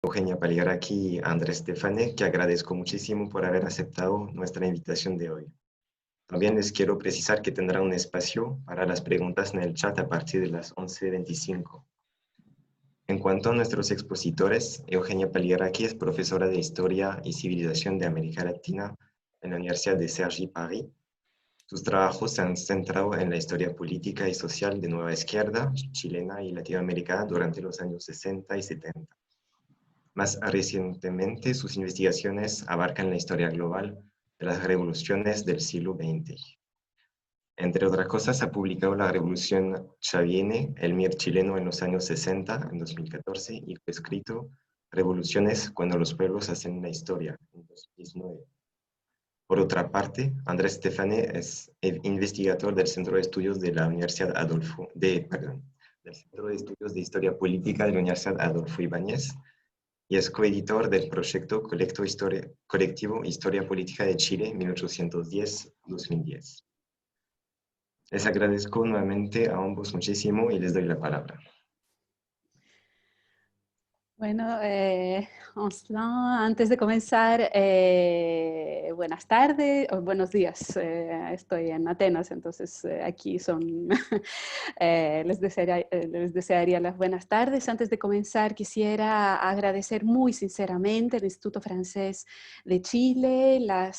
Eugenia Paliaraki y Andrés Stefane, que agradezco muchísimo por haber aceptado nuestra invitación de hoy. También les quiero precisar que tendrá un espacio para las preguntas en el chat a partir de las 11:25. En cuanto a nuestros expositores, Eugenia Paliaraki es profesora de Historia y Civilización de América Latina en la Universidad de Cergy-Paris. Sus trabajos se han centrado en la historia política y social de Nueva Izquierda, chilena y latinoamericana durante los años 60 y 70. Más recientemente, sus investigaciones abarcan la historia global de las revoluciones del siglo XX. Entre otras cosas, ha publicado La Revolución Chaviene, el MIR chileno en los años 60, en 2014, y coescrito Revoluciones cuando los pueblos hacen la historia, en 2019. Por otra parte, Andrés Stefane es el investigador del Centro de Estudios de la Universidad del Centro de Estudios de Historia Política de la Universidad Adolfo Ibáñez, y es coeditor del proyecto Colectivo Historia Política de Chile 1810-2010. Les agradezco nuevamente a ambos muchísimo y les doy la palabra. Bueno, Aslan, antes de comenzar, buenas tardes o buenos días. Estoy en Atenas, entonces aquí son, les desearía las buenas tardes. Antes de comenzar, quisiera agradecer muy sinceramente al Instituto Francés de Chile, la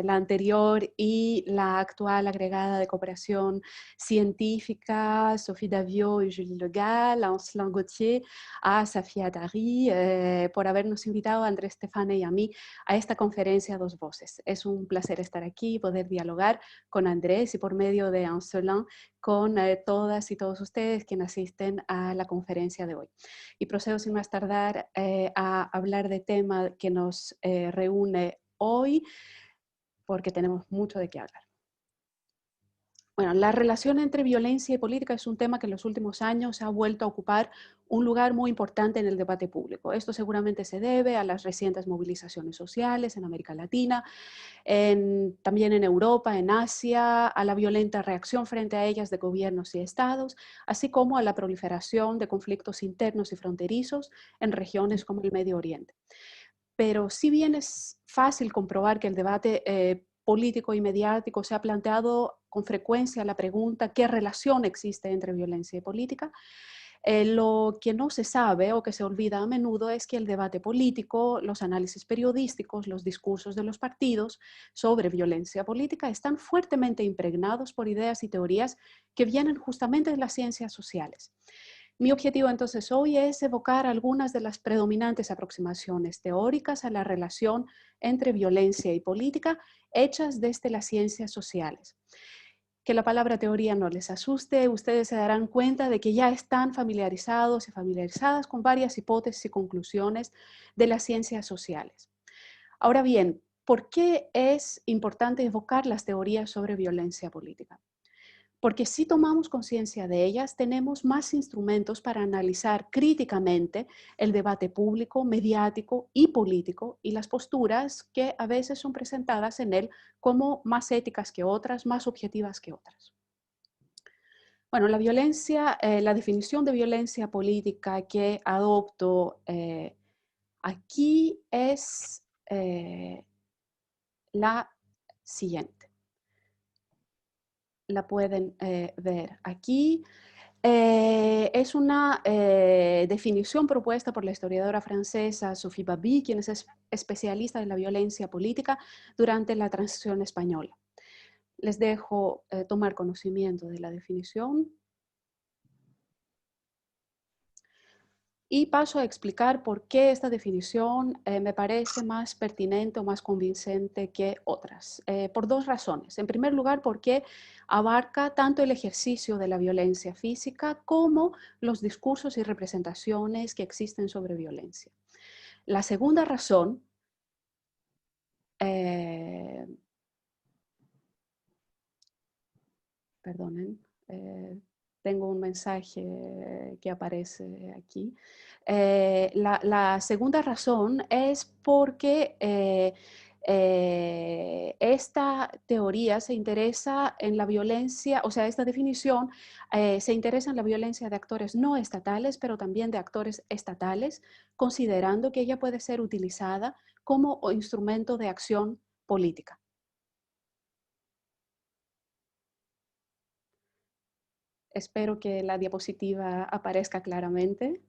anterior y la actual agregada de cooperación científica, Sophie Davio y Julie Legal, a Aslan Gauthier, a Safia Dari, por habernos invitado a Andrés Stefane y a mí a esta conferencia a dos voces. Es un placer estar aquí y poder dialogar con Andrés y por medio de Ancelin con todas y todos ustedes quienes asisten a la conferencia de hoy. Y procedo sin más tardar a hablar del tema que nos reúne hoy, porque tenemos mucho de qué hablar. Bueno, la relación entre violencia y política es un tema que en los últimos años ha vuelto a ocupar un lugar muy importante en el debate público. Esto seguramente se debe a las recientes movilizaciones sociales en América Latina, también en Europa, en Asia, a la violenta reacción frente a ellas de gobiernos y estados, así como a la proliferación de conflictos internos y fronterizos en regiones como el Medio Oriente. Pero si bien es fácil comprobar que el debate político y mediático se ha planteado con frecuencia la pregunta ¿qué relación existe entre violencia y política? Lo que no se sabe o que se olvida a menudo es que el debate político, los análisis periodísticos, los discursos de los partidos sobre violencia política están fuertemente impregnados por ideas y teorías que vienen justamente de las ciencias sociales. Mi objetivo entonces hoy es evocar algunas de las predominantes aproximaciones teóricas a la relación entre violencia y política hechas desde las ciencias sociales. Que la palabra teoría no les asuste, ustedes se darán cuenta de que ya están familiarizados y familiarizadas con varias hipótesis y conclusiones de las ciencias sociales. Ahora bien, ¿por qué es importante evocar las teorías sobre violencia política? Porque si tomamos conciencia de ellas, tenemos más instrumentos para analizar críticamente el debate público, mediático y político y las posturas que a veces son presentadas en él como más éticas que otras, más objetivas que otras. Bueno, la violencia, la definición de violencia política que adopto aquí es la siguiente. La pueden ver aquí. Es una definición propuesta por la historiadora francesa Sophie Babi, quien es especialista en la violencia política durante la transición española. Les dejo tomar conocimiento de la definición. Y paso a explicar por qué esta definición me parece más pertinente o más convincente que otras. Por dos razones. En primer lugar, porque abarca tanto el ejercicio de la violencia física como los discursos y representaciones que existen sobre violencia. La segunda razón, perdonen, tengo un mensaje que aparece aquí. La segunda razón es porque Esta teoría se interesa en la violencia, o sea, esta definición se interesa en la violencia de actores no estatales, pero también de actores estatales, considerando que ella puede ser utilizada como instrumento de acción política. Espero que la diapositiva aparezca claramente.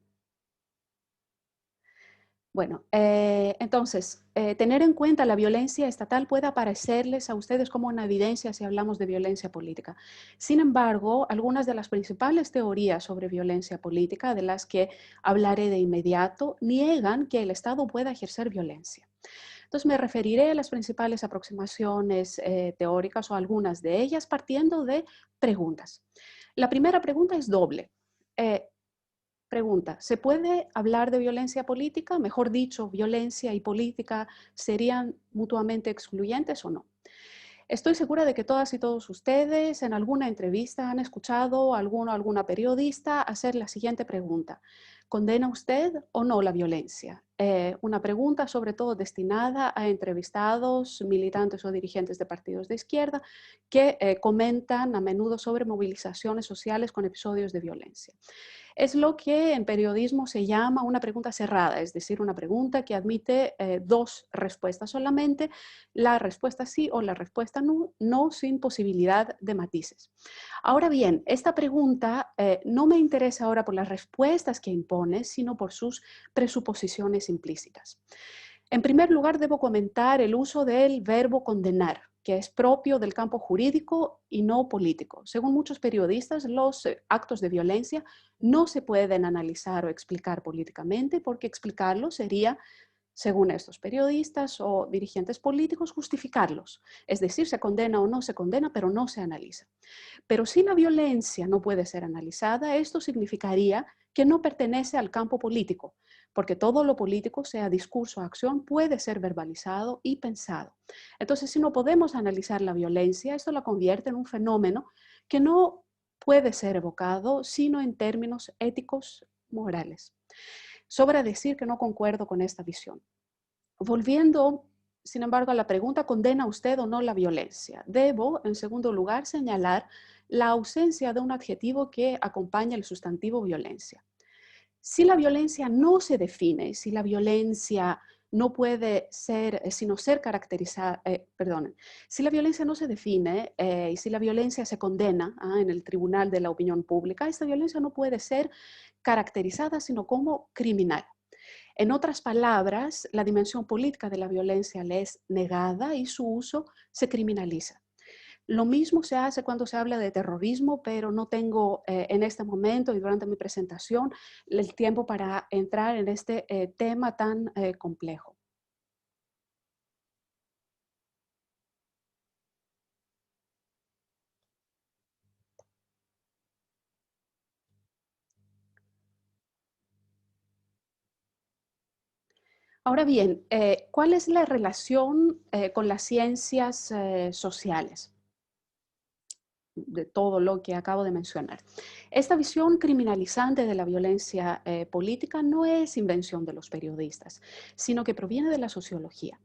Bueno, entonces, tener en cuenta la violencia estatal puede parecerles a ustedes como una evidencia si hablamos de violencia política. Sin embargo, algunas de las principales teorías sobre violencia política, de las que hablaré de inmediato, niegan que el Estado pueda ejercer violencia. Entonces, me referiré a las principales aproximaciones teóricas o algunas de ellas partiendo de preguntas. La primera pregunta es doble. Pregunta, ¿se puede hablar de violencia política? Mejor dicho, ¿violencia y política serían mutuamente excluyentes o no? Estoy segura de que todas y todos ustedes en alguna entrevista han escuchado a alguna periodista hacer la siguiente pregunta. ¿Condena usted o no la violencia? Una pregunta sobre todo destinada a entrevistados, militantes o dirigentes de partidos de izquierda que comentan a menudo sobre movilizaciones sociales con episodios de violencia. Es lo que en periodismo se llama una pregunta cerrada, es decir, una pregunta que admite dos respuestas solamente, la respuesta sí o la respuesta no, sin posibilidad de matices. Ahora bien, esta pregunta no me interesa ahora por las respuestas que impone, sino por sus presuposiciones implícitas. En primer lugar, debo comentar el uso del verbo condenar, que es propio del campo jurídico y no político. Según muchos periodistas, los actos de violencia no se pueden analizar o explicar políticamente, porque explicarlo sería, según estos periodistas o dirigentes políticos, justificarlos. Es decir, se condena o no se condena, pero no se analiza. Pero si la violencia no puede ser analizada, esto significaría que no pertenece al campo político, porque todo lo político, sea discurso o acción, puede ser verbalizado y pensado. Entonces, si no podemos analizar la violencia, esto la convierte en un fenómeno que no puede ser evocado sino en términos éticos morales. Sobra decir que no concuerdo con esta visión. Volviendo, sin embargo, a la pregunta, ¿condena usted o no la violencia? Debo, en segundo lugar, señalar la ausencia de un adjetivo que acompaña el sustantivo violencia. Si la violencia no se define, si la violencia no puede ser, sino ser caracterizada, si la violencia no se define y si la violencia se condena en el tribunal de la opinión pública, esta violencia no puede ser caracterizada sino como criminal. En otras palabras, la dimensión política de la violencia le es negada y su uso se criminaliza. Lo mismo se hace cuando se habla de terrorismo, pero no tengo en este momento y durante mi presentación el tiempo para entrar en este tema tan complejo. Ahora bien, ¿cuál es la relación con las ciencias sociales? De todo lo que acabo de mencionar. Esta visión criminalizante de la violencia política no es invención de los periodistas, sino que proviene de la sociología.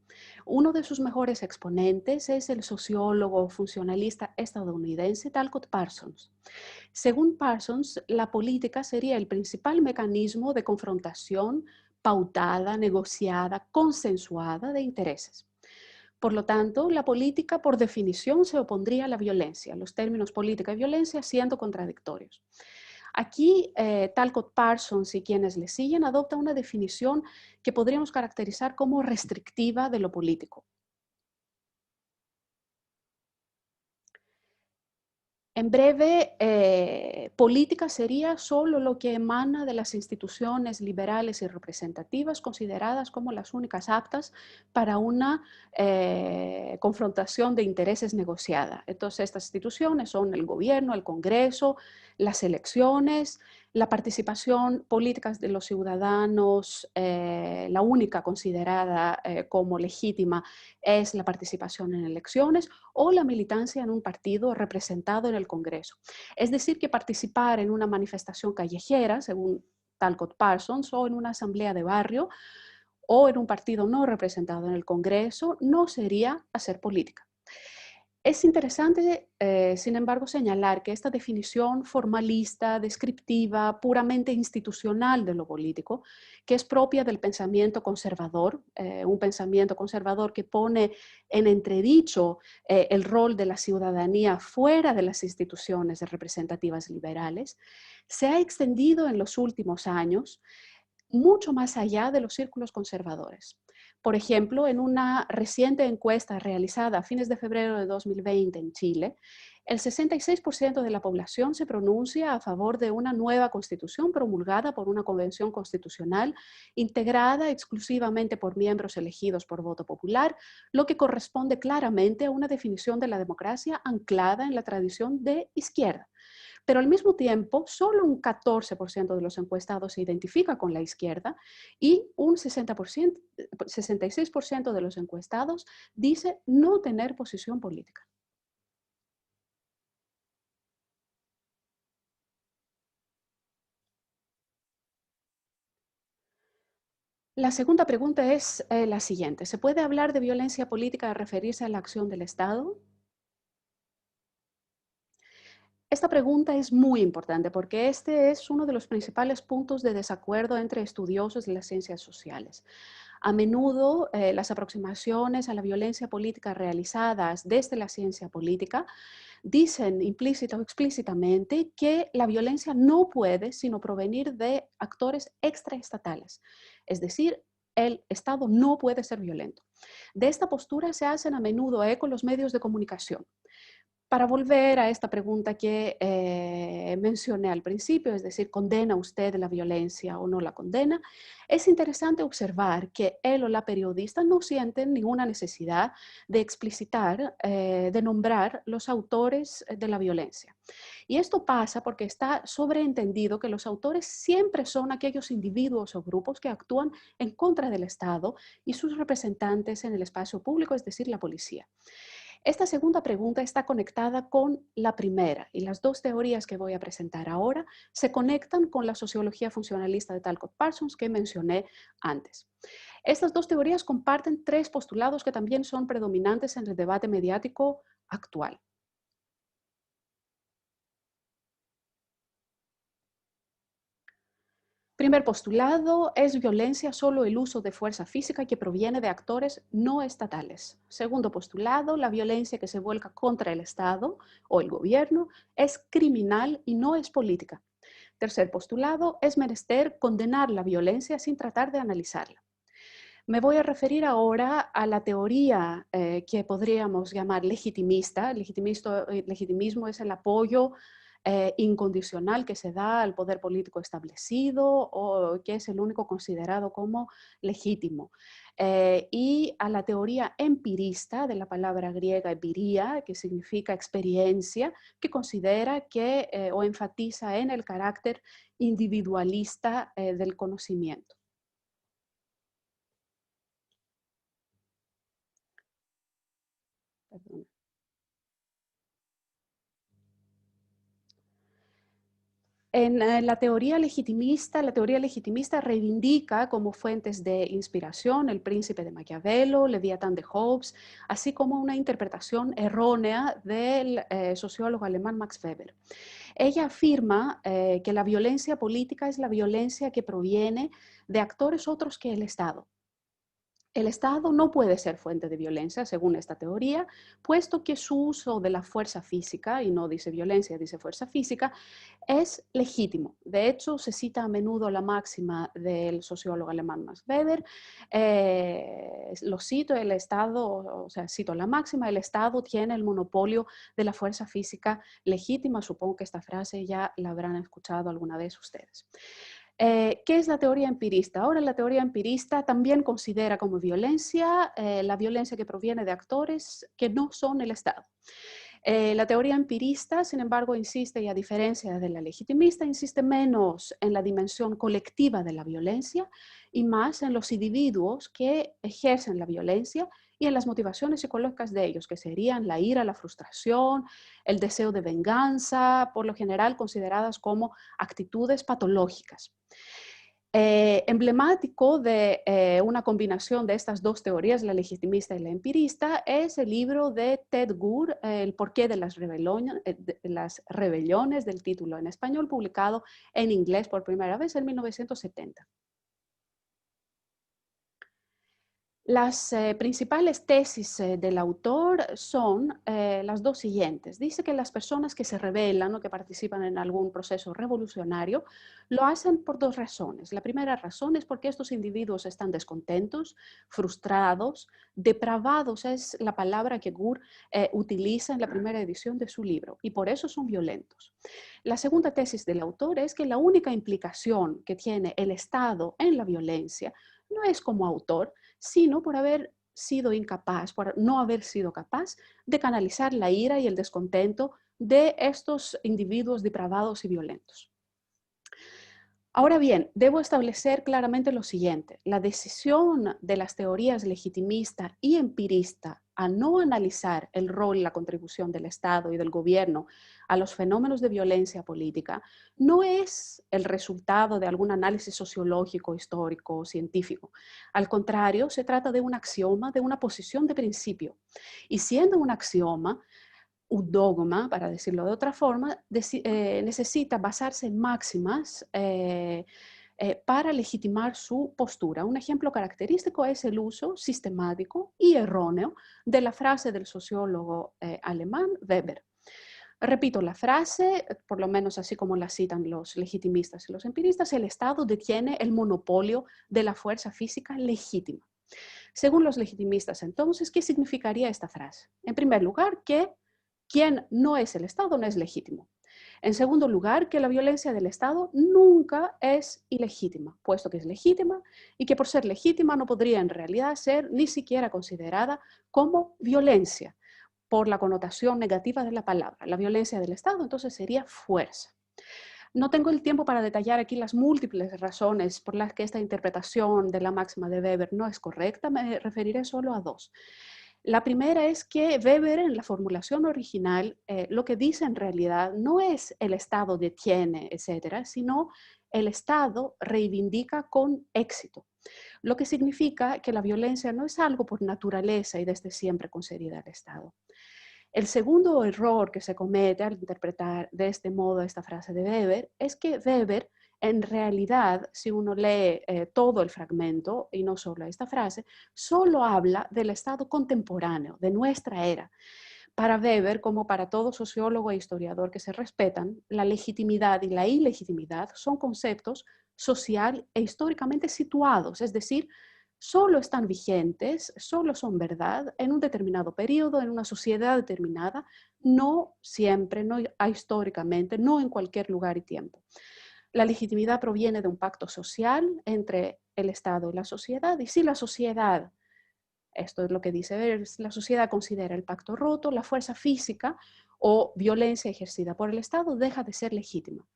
Uno de sus mejores exponentes es el sociólogo funcionalista estadounidense Talcott Parsons. Según Parsons, la política sería el principal mecanismo de confrontación pautada, negociada, consensuada de intereses. Por lo tanto, la política por definición se opondría a la violencia, los términos política y violencia siendo contradictorios. Aquí, Talcott Parsons y quienes le siguen adoptan una definición que podríamos caracterizar como restrictiva de lo político. En breve, política sería solo lo que emana de las instituciones liberales y representativas consideradas como las únicas aptas para una confrontación de intereses negociada. Entonces, estas instituciones son el gobierno, el Congreso, las elecciones, la participación política de los ciudadanos, la única considerada como legítima es la participación en elecciones o la militancia en un partido representado en el Congreso. Es decir, que participar en una manifestación callejera, según Talcott Parsons, o en una asamblea de barrio, o en un partido no representado en el Congreso no sería hacer política. Es interesante, sin embargo, señalar que esta definición formalista, descriptiva, puramente institucional de lo político, que es propia del pensamiento conservador, un pensamiento conservador que pone en entredicho el rol de la ciudadanía fuera de las instituciones representativas liberales, se ha extendido en los últimos años mucho más allá de los círculos conservadores. Por ejemplo, en una reciente encuesta realizada a fines de febrero de 2020 en Chile, el 66% de la población se pronuncia a favor de una nueva constitución promulgada por una convención constitucional integrada exclusivamente por miembros elegidos por voto popular, lo que corresponde claramente a una definición de la democracia anclada en la tradición de izquierda. Pero al mismo tiempo, solo un 14% de los encuestados se identifica con la izquierda y un 66% de los encuestados dice no tener posición política. La segunda pregunta es la siguiente. ¿Se puede hablar de violencia política al referirse a la acción del Estado? Esta pregunta es muy importante porque este es uno de los principales puntos de desacuerdo entre estudiosos de las ciencias sociales. A menudo las aproximaciones a la violencia política realizadas desde la ciencia política dicen implícita o explícitamente que la violencia no puede sino provenir de actores extraestatales, es decir, el Estado no puede ser violento. De esta postura se hacen a menudo eco los medios de comunicación. Para volver a esta pregunta que mencioné al principio, es decir, ¿condena usted la violencia o no la condena? Es interesante observar que él o la periodista no sienten ninguna necesidad de explicitar, de nombrar los autores de la violencia. Y esto pasa porque está sobreentendido que los autores siempre son aquellos individuos o grupos que actúan en contra del Estado y sus representantes en el espacio público, es decir, la policía. Esta segunda pregunta está conectada con la primera y las dos teorías que voy a presentar ahora se conectan con la sociología funcionalista de Talcott Parsons que mencioné antes. Estas dos teorías comparten tres postulados que también son predominantes en el debate mediático actual. Primer postulado, es violencia solo el uso de fuerza física que proviene de actores no estatales. Segundo postulado, la violencia que se vuelca contra el Estado o el gobierno es criminal y no es política. Tercer postulado, es menester condenar la violencia sin tratar de analizarla. Me voy a referir ahora a la teoría que podríamos llamar legitimista. Legitimismo es el apoyo incondicional que se da al poder político establecido o que es el único considerado como legítimo. Y a la teoría empirista de la palabra griega epiría, que significa experiencia, que considera que o enfatiza en el carácter individualista del conocimiento. Perdón. En la teoría legitimista reivindica como fuentes de inspiración El Príncipe de Maquiavelo, Leviatán de Hobbes, así como una interpretación errónea del sociólogo alemán Max Weber. Ella afirma que la violencia política es la violencia que proviene de actores otros que el Estado. El Estado no puede ser fuente de violencia, según esta teoría, puesto que su uso de la fuerza física, y no dice violencia, dice fuerza física, es legítimo. De hecho, se cita a menudo la máxima del sociólogo alemán Max Weber. Lo cito, el Estado, o sea, cito la máxima, el Estado tiene el monopolio de la fuerza física legítima. Supongo que esta frase ya la habrán escuchado alguna vez ustedes. ¿Qué es la teoría empirista? Ahora la teoría empirista también considera como violencia la violencia que proviene de actores que no son el Estado. La teoría empirista, sin embargo, insiste, y a diferencia de la legitimista, insiste menos en la dimensión colectiva de la violencia y más en los individuos que ejercen la violencia y en las motivaciones psicológicas de ellos, que serían la ira, la frustración, el deseo de venganza, por lo general consideradas como actitudes patológicas. Emblemático de una combinación de estas dos teorías, la legitimista y la empirista, es el libro de Ted Gur, El porqué de las rebeliones, del título en español, publicado en inglés por primera vez en 1970. Las principales tesis del autor son las dos siguientes. Dice que las personas que se rebelan o que participan en algún proceso revolucionario lo hacen por dos razones. La primera razón es porque estos individuos están descontentos, frustrados, depravados, es la palabra que Gur utiliza en la primera edición de su libro, y por eso son violentos. La segunda tesis del autor es que la única implicación que tiene el Estado en la violencia no es como autor, sino por haber sido incapaz, por no haber sido capaz de canalizar la ira y el descontento de estos individuos depravados y violentos. Ahora bien, debo establecer claramente lo siguiente. La decisión de las teorías legitimista y empirista a no analizar el rol y la contribución del Estado y del gobierno a los fenómenos de violencia política no es el resultado de algún análisis sociológico, histórico o científico. Al contrario, se trata de un axioma, de una posición de principio. Y siendo un axioma, un dogma, para decirlo de otra forma, necesita basarse en máximas para legitimar su postura. Un ejemplo característico es el uso sistemático y erróneo de la frase del sociólogo alemán Weber. Repito la frase, por lo menos así como la citan los legitimistas y los empiristas: el Estado detiene el monopolio de la fuerza física legítima. Según los legitimistas, entonces, ¿qué significaría esta frase? En primer lugar, que quien no es el Estado no es legítimo. En segundo lugar, que la violencia del Estado nunca es ilegítima, puesto que es legítima y que por ser legítima no podría en realidad ser ni siquiera considerada como violencia, por la connotación negativa de la palabra. La violencia del Estado entonces sería fuerza. No tengo el tiempo para detallar aquí las múltiples razones por las que esta interpretación de la máxima de Weber no es correcta, me referiré solo a dos. La primera es que Weber, en la formulación original, lo que dice en realidad no es el Estado detiene, etcétera, sino el Estado reivindica con éxito, lo que significa que la violencia no es algo por naturaleza y desde siempre concedida al Estado. El segundo error que se comete al interpretar de este modo esta frase de Weber es que Weber, en realidad, si uno lee todo el fragmento y no solo esta frase, solo habla del Estado contemporáneo, de nuestra era. Para Weber, como para todo sociólogo e historiador que se respetan, la legitimidad y la ilegitimidad son conceptos social e históricamente situados, es decir, solo están vigentes, solo son verdad en un determinado periodo, en una sociedad determinada, no siempre, no históricamente, no en cualquier lugar y tiempo. La legitimidad proviene de un pacto social entre el Estado y la sociedad, y si la sociedad, esto es lo que dice, la sociedad considera el pacto roto, la fuerza física o violencia ejercida por el Estado deja de ser legítima.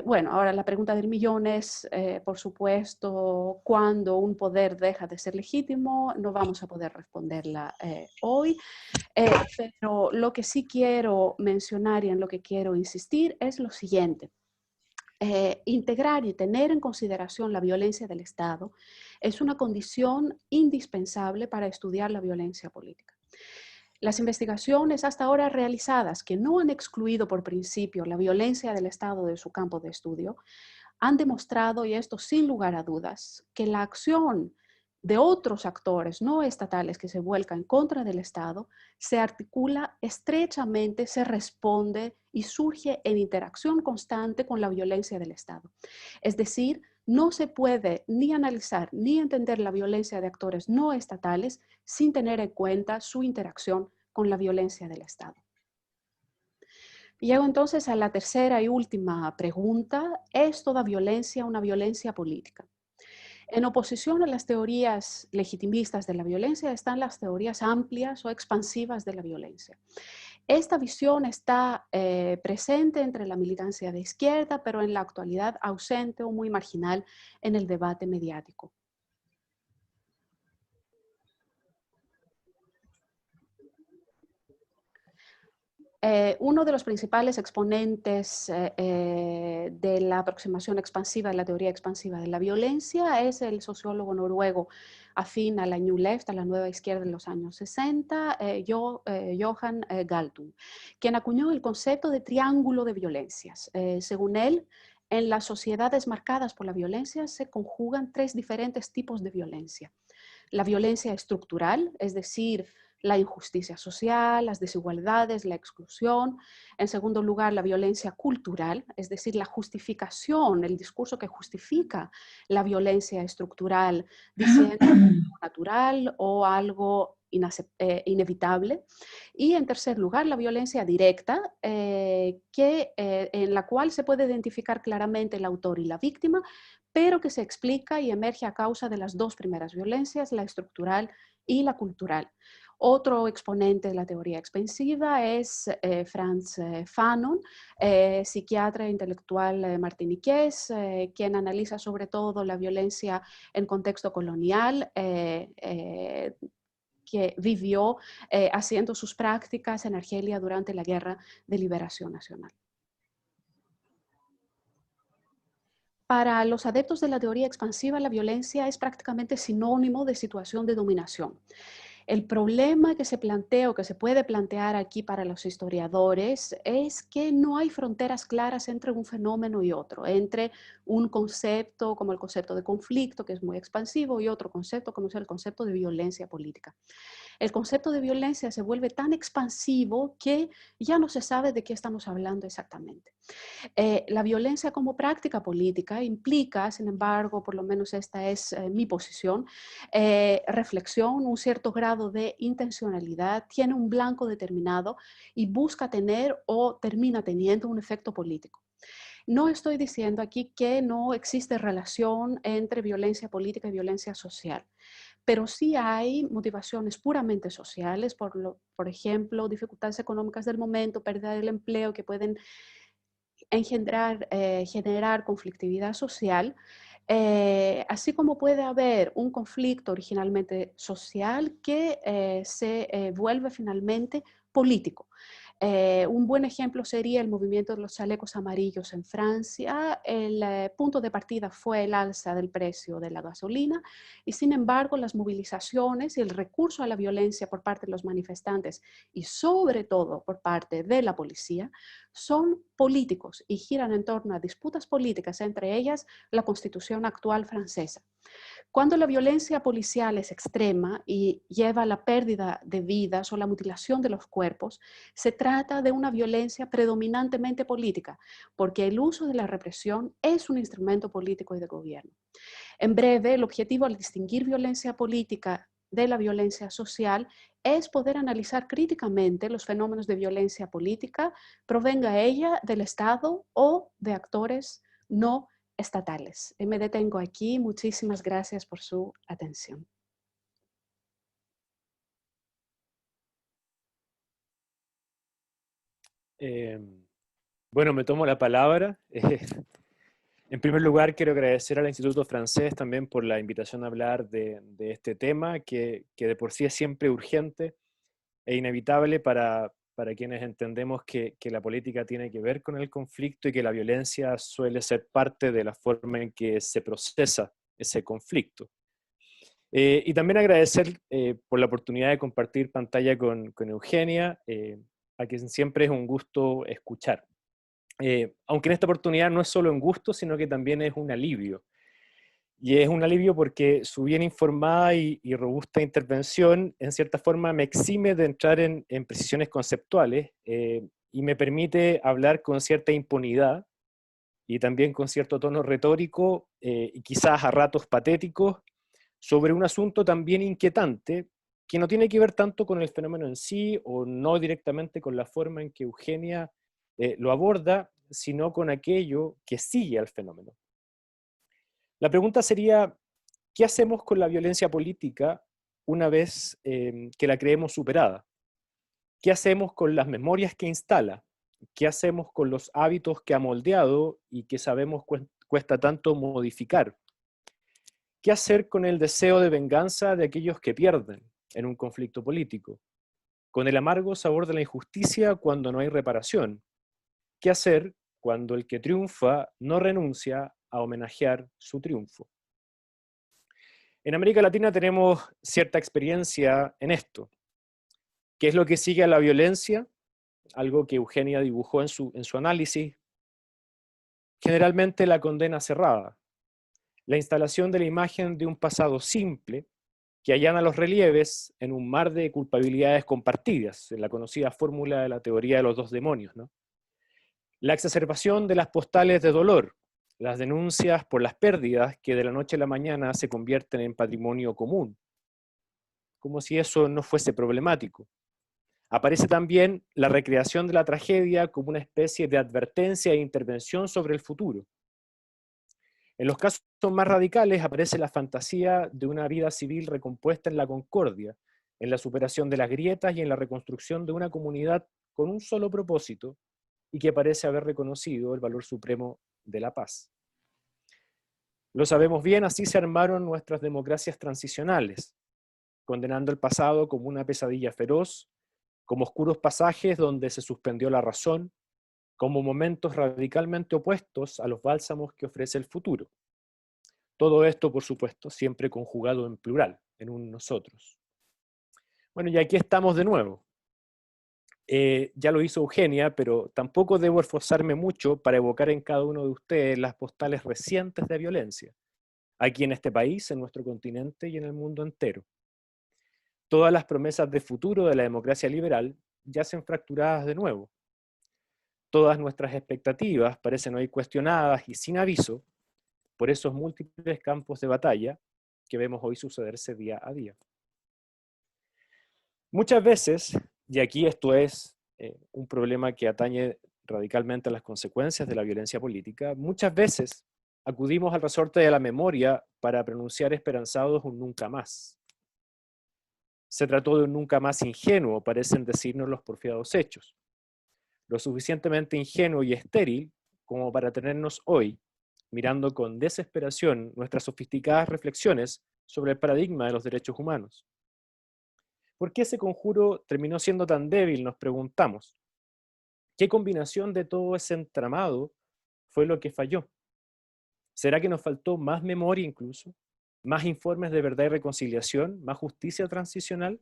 Bueno, ahora la pregunta del millón es, por supuesto, ¿cuándo un poder deja de ser legítimo? No vamos a poder responderla hoy, pero lo que sí quiero mencionar y en lo que quiero insistir es lo siguiente. Integrar y tener en consideración la violencia del Estado es una condición indispensable para estudiar la violencia política. Las investigaciones hasta ahora realizadas que no han excluido por principio la violencia del Estado de su campo de estudio han demostrado, y esto sin lugar a dudas, que la acción de otros actores no estatales que se vuelcan contra del Estado se articula estrechamente, se responde y surge en interacción constante con la violencia del Estado. Es decir, no se puede ni analizar ni entender la violencia de actores no estatales sin tener en cuenta su interacción con la violencia del Estado. Llego entonces a la tercera y última pregunta. ¿Es toda violencia una violencia política? En oposición a las teorías legitimistas de la violencia están las teorías amplias o expansivas de la violencia. Esta visión está presente entre la militancia de izquierda, pero en la actualidad ausente o muy marginal en el debate mediático. Uno de los principales exponentes de la aproximación expansiva, de la teoría expansiva de la violencia, es el sociólogo noruego afín a la New Left, a la nueva izquierda en los años 60, Johan Galtung, quien acuñó el concepto de triángulo de violencias. Según él, en las sociedades marcadas por la violencia se conjugan tres diferentes tipos de violencia. La violencia estructural, es decir, la injusticia social, las desigualdades, la exclusión. En segundo lugar, la violencia cultural, es decir, la justificación, el discurso que justifica la violencia estructural, diciendo que es algo natural o algo inevitable. Y en tercer lugar, la violencia directa, en la cual se puede identificar claramente el autor y la víctima, pero que se explica y emerge a causa de las dos primeras violencias, la estructural y la cultural. Otro exponente de la teoría expansiva es Frantz Fanon, psiquiatra e intelectual martiniqués, quien analiza sobre todo la violencia en contexto colonial, que vivió haciendo sus prácticas en Argelia durante la Guerra de Liberación Nacional. Para los adeptos de la teoría expansiva, la violencia es prácticamente sinónimo de situación de dominación. El problema que se plantea o que se puede plantear aquí para los historiadores es que no hay fronteras claras entre un fenómeno y otro, entre un concepto como el concepto de conflicto, que es muy expansivo, y otro concepto como es el concepto de violencia política. El concepto de violencia se vuelve tan expansivo que ya no se sabe de qué estamos hablando exactamente. La violencia como práctica política implica, sin embargo, por lo menos esta es mi posición, reflexión, un cierto grado de intencionalidad, tiene un blanco determinado y busca tener o termina teniendo un efecto político. No estoy diciendo aquí que no existe relación entre violencia política y violencia social, pero sí hay motivaciones puramente sociales, por ejemplo, dificultades económicas del momento, pérdida del empleo, que pueden generar conflictividad social, así como puede haber un conflicto originalmente social que se vuelve finalmente político. Un buen ejemplo sería el movimiento de los chalecos amarillos en Francia. El punto de partida fue el alza del precio de la gasolina y sin embargo las movilizaciones y el recurso a la violencia por parte de los manifestantes y sobre todo por parte de la policía son políticos y giran en torno a disputas políticas, entre ellas la Constitución actual francesa. Cuando la violencia policial es extrema y lleva a la pérdida de vidas o la mutilación de los cuerpos, se trata de una violencia predominantemente política, porque el uso de la represión es un instrumento político y de gobierno. En breve, el objetivo al distinguir violencia política de la violencia social es poder analizar críticamente los fenómenos de violencia política, provenga ella del Estado o de actores no estatales. Me detengo aquí. Muchísimas gracias por su atención. Bueno, me tomo la palabra. En primer lugar, quiero agradecer al Instituto Francés también por la invitación a hablar de este tema, que de por sí es siempre urgente e inevitable para quienes entendemos que la política tiene que ver con el conflicto y que la violencia suele ser parte de la forma en que se procesa ese conflicto. Y también agradecer por la oportunidad de compartir pantalla con Eugenia, a quien siempre es un gusto escuchar. Aunque en esta oportunidad no es solo un gusto, sino que también es un alivio. Y es un alivio porque su bien informada y robusta intervención, en cierta forma, me exime de entrar en precisiones conceptuales y me permite hablar con cierta impunidad y también con cierto tono retórico y quizás a ratos patéticos sobre un asunto también inquietante que no tiene que ver tanto con el fenómeno en sí o no directamente con la forma en que Eugenia lo aborda, sino con aquello que sigue al fenómeno. La pregunta sería, ¿qué hacemos con la violencia política una vez que la creemos superada? ¿Qué hacemos con las memorias que instala? ¿Qué hacemos con los hábitos que ha moldeado y que sabemos cuesta tanto modificar? ¿Qué hacer con el deseo de venganza de aquellos que pierden en un conflicto político? con el amargo sabor de la injusticia cuando no hay reparación. ¿Qué hacer cuando el que triunfa no renuncia a homenajear su triunfo? En América Latina tenemos cierta experiencia en esto. ¿Qué es lo que sigue a la violencia? Algo que Eugenia dibujó en su análisis. Generalmente la condena cerrada, la instalación de la imagen de un pasado simple que allana los relieves en un mar de culpabilidades compartidas, en la conocida fórmula de la teoría de los dos demonios, ¿no? La exacerbación de las postales de dolor, las denuncias por las pérdidas que de la noche a la mañana se convierten en patrimonio común, como si eso no fuese problemático. Aparece también la recreación de la tragedia como una especie de advertencia e intervención sobre el futuro. En los casos más radicales aparece la fantasía de una vida civil recompuesta en la concordia, en la superación de las grietas y en la reconstrucción de una comunidad con un solo propósito y que parece haber reconocido el valor supremo de la paz. Lo sabemos bien, así se armaron nuestras democracias transicionales, condenando el pasado como una pesadilla feroz, como oscuros pasajes donde se suspendió la razón, como momentos radicalmente opuestos a los bálsamos que ofrece el futuro. Todo esto, por supuesto, siempre conjugado en plural, en un nosotros. Bueno, y aquí estamos de nuevo. Ya lo hizo Eugenia, pero tampoco debo esforzarme mucho para evocar en cada uno de ustedes las postales recientes de violencia, aquí en este país, en nuestro continente y en el mundo entero. Todas las promesas de futuro de la democracia liberal yacen fracturadas de nuevo. Todas nuestras expectativas parecen hoy cuestionadas y sin aviso por esos múltiples campos de batalla que vemos hoy sucederse día a día. Muchas veces, y aquí esto es un problema que atañe radicalmente a las consecuencias de la violencia política, muchas veces acudimos al resorte de la memoria para pronunciar esperanzados un nunca más. Se trató de un nunca más ingenuo, parecen decirnos los porfiados hechos. Lo suficientemente ingenuo y estéril como para tenernos hoy mirando con desesperación nuestras sofisticadas reflexiones sobre el paradigma de los derechos humanos. ¿Por qué ese conjuro terminó siendo tan débil? Nos preguntamos. ¿Qué combinación de todo ese entramado fue lo que falló? ¿Será que nos faltó más memoria incluso? ¿Más informes de verdad y reconciliación? ¿Más justicia transicional?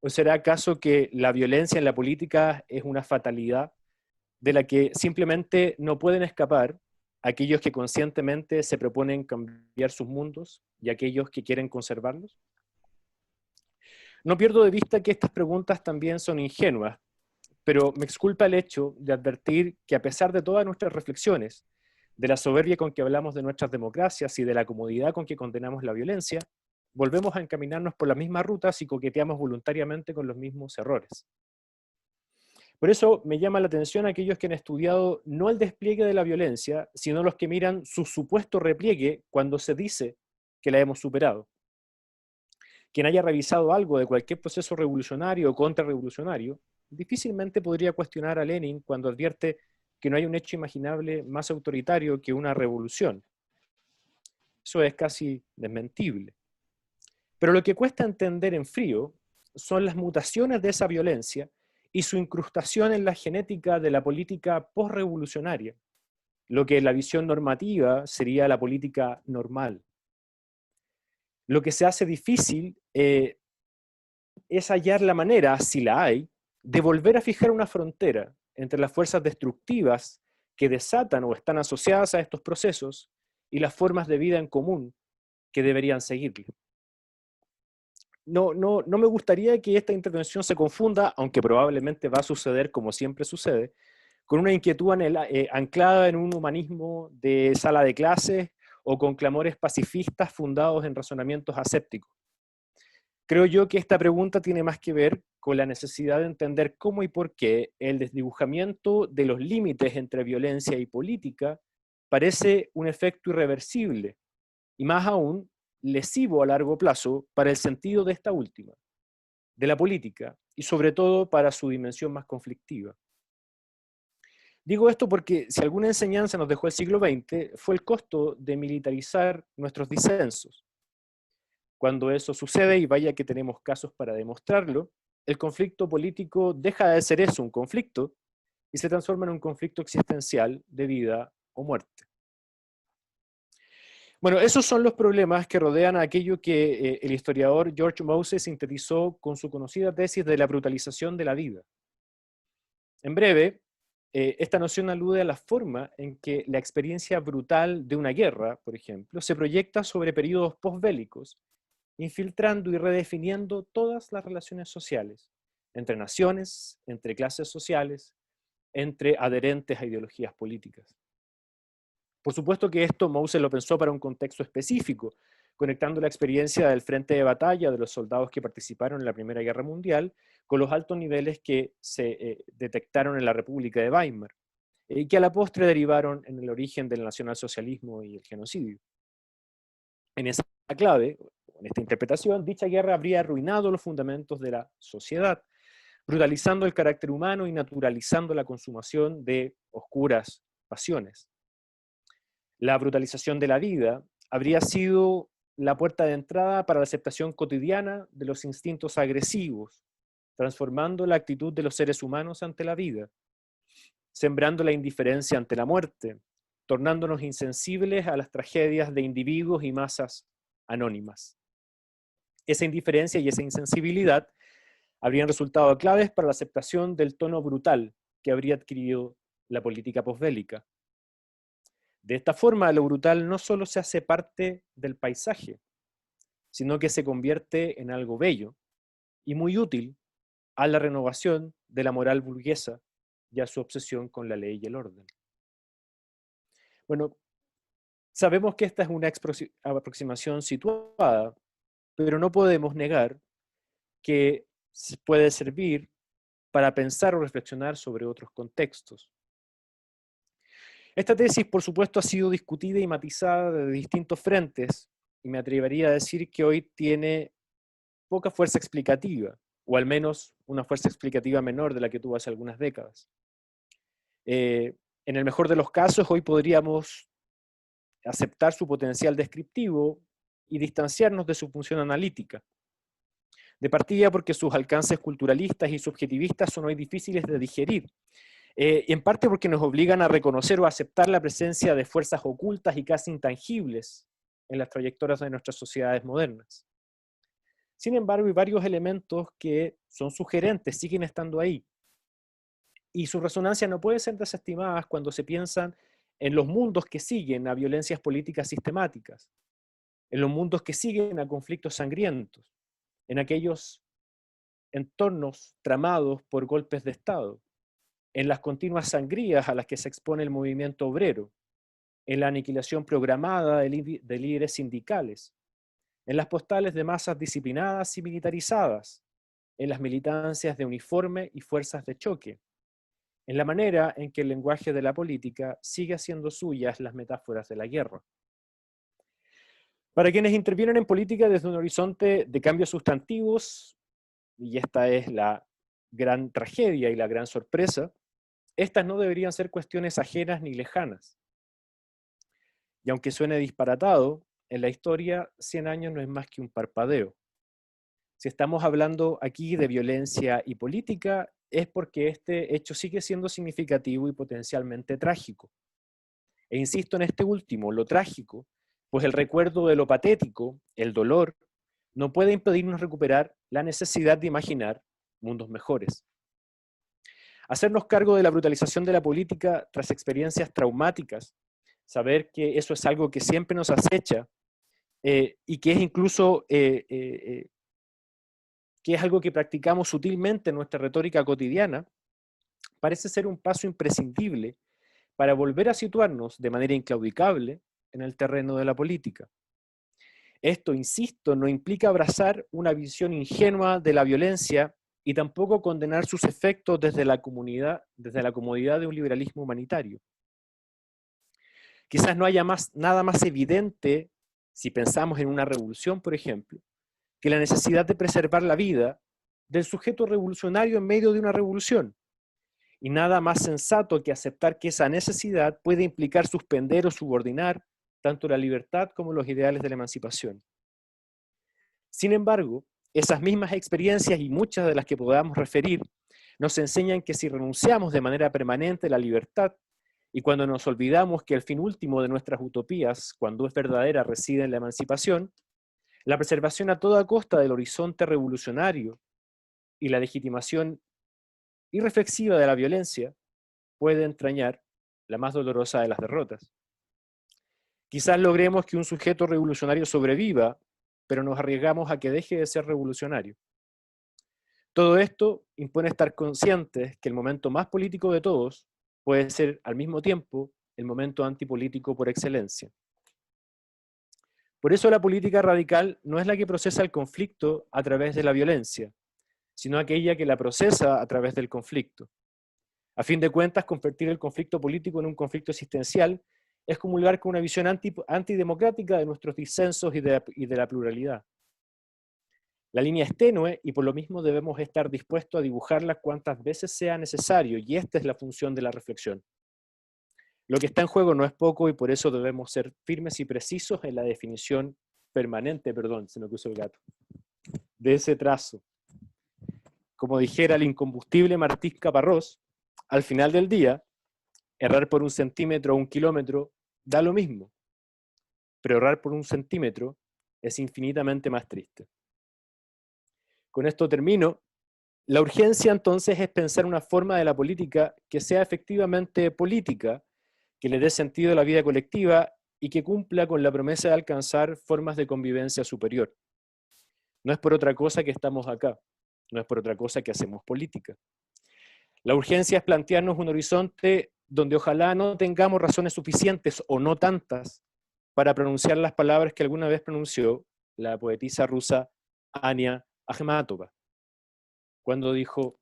¿O será acaso que la violencia en la política es una fatalidad de la que simplemente no pueden escapar aquellos que conscientemente se proponen cambiar sus mundos y aquellos que quieren conservarlos? No pierdo de vista que estas preguntas también son ingenuas, pero me exculpa el hecho de advertir que a pesar de todas nuestras reflexiones, de la soberbia con que hablamos de nuestras democracias y de la comodidad con que condenamos la violencia, volvemos a encaminarnos por las mismas rutas y coqueteamos voluntariamente con los mismos errores. Por eso me llama la atención aquellos que han estudiado no el despliegue de la violencia, sino los que miran su supuesto repliegue cuando se dice que la hemos superado. Quien haya revisado algo de cualquier proceso revolucionario o contrarrevolucionario, difícilmente podría cuestionar a Lenin cuando advierte que no hay un hecho imaginable más autoritario que una revolución. Eso es casi desmentible. Pero lo que cuesta entender en frío son las mutaciones de esa violencia y su incrustación en la genética de la política postrevolucionaria, lo que en la visión normativa sería la política normal. Lo que se hace difícil es hallar la manera, si la hay, de volver a fijar una frontera entre las fuerzas destructivas que desatan o están asociadas a estos procesos y las formas de vida en común que deberían seguirle. No me gustaría que esta intervención se confunda, aunque probablemente va a suceder como siempre sucede, con una inquietud anclada en un humanismo de sala de clases o con clamores pacifistas fundados en razonamientos asépticos. Creo yo que esta pregunta tiene más que ver con la necesidad de entender cómo y por qué el desdibujamiento de los límites entre violencia y política parece un efecto irreversible, y más aún, lesivo a largo plazo para el sentido de esta última, de la política, y sobre todo para su dimensión más conflictiva. Digo esto porque si alguna enseñanza nos dejó el siglo XX, fue el costo de militarizar nuestros disensos. Cuando eso sucede, y vaya que tenemos casos para demostrarlo, el conflicto político deja de ser eso, un conflicto, y se transforma en un conflicto existencial de vida o muerte. Bueno, esos son los problemas que rodean a aquello que el historiador George Moses sintetizó con su conocida tesis de la brutalización de la vida. En breve, esta noción alude a la forma en que la experiencia brutal de una guerra, por ejemplo, se proyecta sobre periodos postbélicos, infiltrando y redefiniendo todas las relaciones sociales, entre naciones, entre clases sociales, entre adherentes a ideologías políticas. Por supuesto que esto Moses lo pensó para un contexto específico, conectando la experiencia del frente de batalla de los soldados que participaron en la Primera Guerra Mundial con los altos niveles que se detectaron en la República de Weimar, y que a la postre derivaron en el origen del nacionalsocialismo y el genocidio. En esa clave, en esta interpretación, dicha guerra habría arruinado los fundamentos de la sociedad, brutalizando el carácter humano y naturalizando la consumación de oscuras pasiones. La brutalización de la vida habría sido la puerta de entrada para la aceptación cotidiana de los instintos agresivos, transformando la actitud de los seres humanos ante la vida, sembrando la indiferencia ante la muerte, tornándonos insensibles a las tragedias de individuos y masas anónimas. Esa indiferencia y esa insensibilidad habrían resultado claves para la aceptación del tono brutal que habría adquirido la política posbélica. De esta forma, lo brutal no solo se hace parte del paisaje, sino que se convierte en algo bello y muy útil a la renovación de la moral burguesa y a su obsesión con la ley y el orden. Bueno, sabemos que esta es una aproximación situada, pero no podemos negar que puede servir para pensar o reflexionar sobre otros contextos. Esta tesis, por supuesto, ha sido discutida y matizada de distintos frentes, y me atrevería a decir que hoy tiene poca fuerza explicativa, o al menos una fuerza explicativa menor de la que tuvo hace algunas décadas. En el mejor de los casos, hoy podríamos aceptar su potencial descriptivo y distanciarnos de su función analítica. De partida porque sus alcances culturalistas y subjetivistas son hoy difíciles de digerir, y en parte porque nos obligan a reconocer o aceptar la presencia de fuerzas ocultas y casi intangibles en las trayectorias de nuestras sociedades modernas. Sin embargo, hay varios elementos que son sugerentes, siguen estando ahí, y su resonancia no puede ser desestimada cuando se piensan en los mundos que siguen a violencias políticas sistemáticas, en los mundos que siguen a conflictos sangrientos, en aquellos entornos tramados por golpes de Estado, en las continuas sangrías a las que se expone el movimiento obrero, en la aniquilación programada de líderes sindicales, en las postales de masas disciplinadas y militarizadas, en las militancias de uniforme y fuerzas de choque, en la manera en que el lenguaje de la política sigue haciendo suyas las metáforas de la guerra. Para quienes intervienen en política desde un horizonte de cambios sustantivos, y esta es la gran tragedia y la gran sorpresa, estas no deberían ser cuestiones ajenas ni lejanas. Y aunque suene disparatado, en la historia 100 años no es más que un parpadeo. Si estamos hablando aquí de violencia y política, es porque este hecho sigue siendo significativo y potencialmente trágico. E insisto en este último, lo trágico, pues el recuerdo de lo patético, el dolor, no puede impedirnos recuperar la necesidad de imaginar mundos mejores. Hacernos cargo de la brutalización de la política tras experiencias traumáticas, saber que eso es algo que siempre nos acecha y que es incluso que es algo que practicamos sutilmente en nuestra retórica cotidiana, parece ser un paso imprescindible para volver a situarnos de manera inclaudicable en el terreno de la política. Esto, insisto, no implica abrazar una visión ingenua de la violencia y tampoco condenar sus efectos desde la comodidad de un liberalismo humanitario. Quizás no haya nada más evidente, si pensamos en una revolución, por ejemplo, que la necesidad de preservar la vida del sujeto revolucionario en medio de una revolución. Y nada más sensato que aceptar que esa necesidad puede implicar suspender o subordinar tanto la libertad como los ideales de la emancipación. Sin embargo, esas mismas experiencias y muchas de las que podamos referir nos enseñan que si renunciamos de manera permanente a la libertad y cuando nos olvidamos que el fin último de nuestras utopías, cuando es verdadera, reside en la emancipación, la preservación a toda costa del horizonte revolucionario y la legitimación irreflexiva de la violencia puede entrañar la más dolorosa de las derrotas. Quizás logremos que un sujeto revolucionario sobreviva, pero nos arriesgamos a que deje de ser revolucionario. Todo esto impone estar conscientes que el momento más político de todos puede ser al mismo tiempo el momento antipolítico por excelencia. Por eso la política radical no es la que procesa el conflicto a través de la violencia, sino aquella que la procesa a través del conflicto. A fin de cuentas, convertir el conflicto político en un conflicto existencial es comulgar con una visión antidemocrática de nuestros disensos y de la pluralidad. La línea es tenue y por lo mismo debemos estar dispuestos a dibujarla cuantas veces sea necesario, y esta es la función de la reflexión. Lo que está en juego no es poco y por eso debemos ser firmes y precisos en la definición permanente, se me cruzó el gato, de ese trazo. Como dijera el incombustible Martí Caparrós, al final del día, errar por 1 centímetro o 1 kilómetro da lo mismo, pero errar por 1 centímetro es infinitamente más triste. Con esto termino. La urgencia entonces es pensar una forma de la política que sea efectivamente política, que le dé sentido a la vida colectiva y que cumpla con la promesa de alcanzar formas de convivencia superior. No es por otra cosa que estamos acá, no es por otra cosa que hacemos política. La urgencia es plantearnos un horizonte donde ojalá no tengamos razones suficientes o no tantas para pronunciar las palabras que alguna vez pronunció la poetisa rusa Ania Akhmatova, cuando dijo: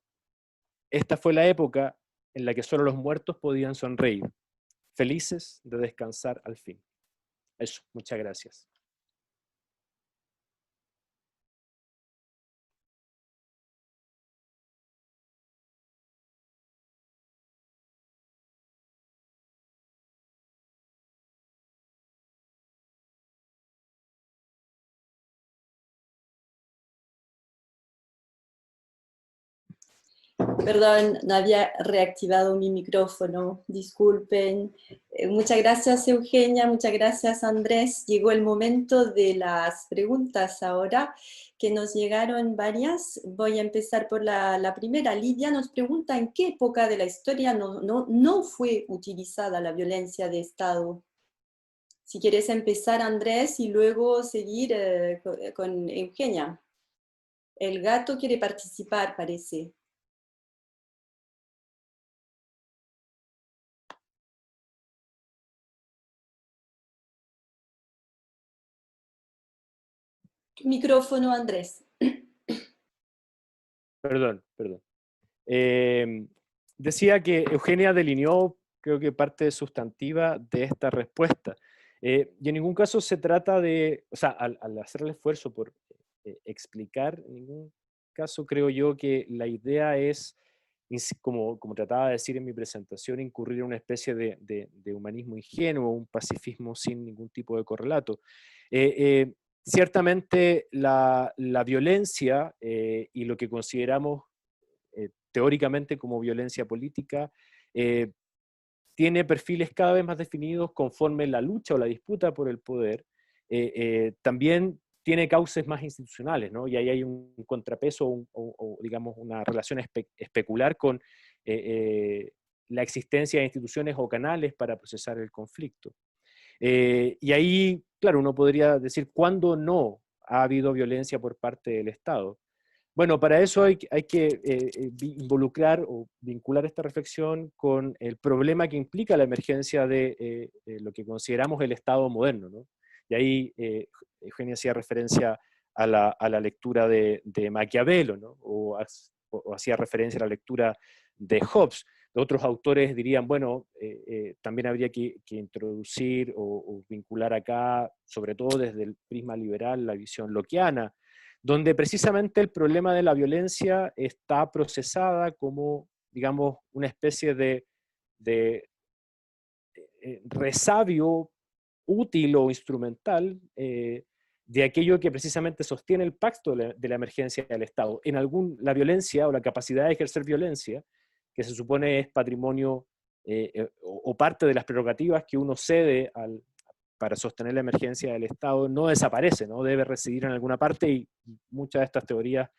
esta fue la época en la que solo los muertos podían sonreír, felices de descansar al fin. Eso, muchas gracias. Perdón, no había reactivado mi micrófono, disculpen. Muchas gracias, Eugenia, muchas gracias, Andrés. Llegó el momento de las preguntas ahora, que nos llegaron varias. Voy a empezar por la primera. Lidia nos pregunta en qué época de la historia no fue utilizada la violencia de Estado. Si quieres empezar, Andrés, y luego seguir con Eugenia. El gato quiere participar, parece. Micrófono, Andrés. Perdón. Decía que Eugenia delineó, creo que parte sustantiva de esta respuesta. Y en ningún caso se trata de, o sea, al hacer el esfuerzo por explicar, en ningún caso creo yo que la idea es, como trataba de decir en mi presentación, incurrir en una especie de humanismo ingenuo, un pacifismo sin ningún tipo de correlato. Ciertamente la violencia y lo que consideramos teóricamente como violencia política tiene perfiles cada vez más definidos conforme la lucha o la disputa por el poder. También tiene cauces más institucionales, ¿no? Y ahí hay un contrapeso o digamos una relación especular con la existencia de instituciones o canales para procesar el conflicto. Y ahí, claro, uno podría decir cuándo no ha habido violencia por parte del Estado. Bueno, para eso hay que involucrar o vincular esta reflexión con el problema que implica la emergencia de lo que consideramos el Estado moderno, ¿no? Y ahí Eugenia hacía referencia a la lectura de Maquiavelo, ¿no? o hacía referencia a la lectura de Hobbes. Otros autores dirían, bueno, también habría que introducir o vincular acá, sobre todo desde el prisma liberal, la visión lockeana, donde precisamente el problema de la violencia está procesada como, digamos, una especie de resabio útil o instrumental de aquello que precisamente sostiene el pacto de la emergencia del Estado. La violencia o la capacidad de ejercer violencia, que se supone es patrimonio o parte de las prerrogativas que uno cede para sostener la emergencia del Estado, no desaparece, ¿no? Debe residir en alguna parte, y muchas de estas teorías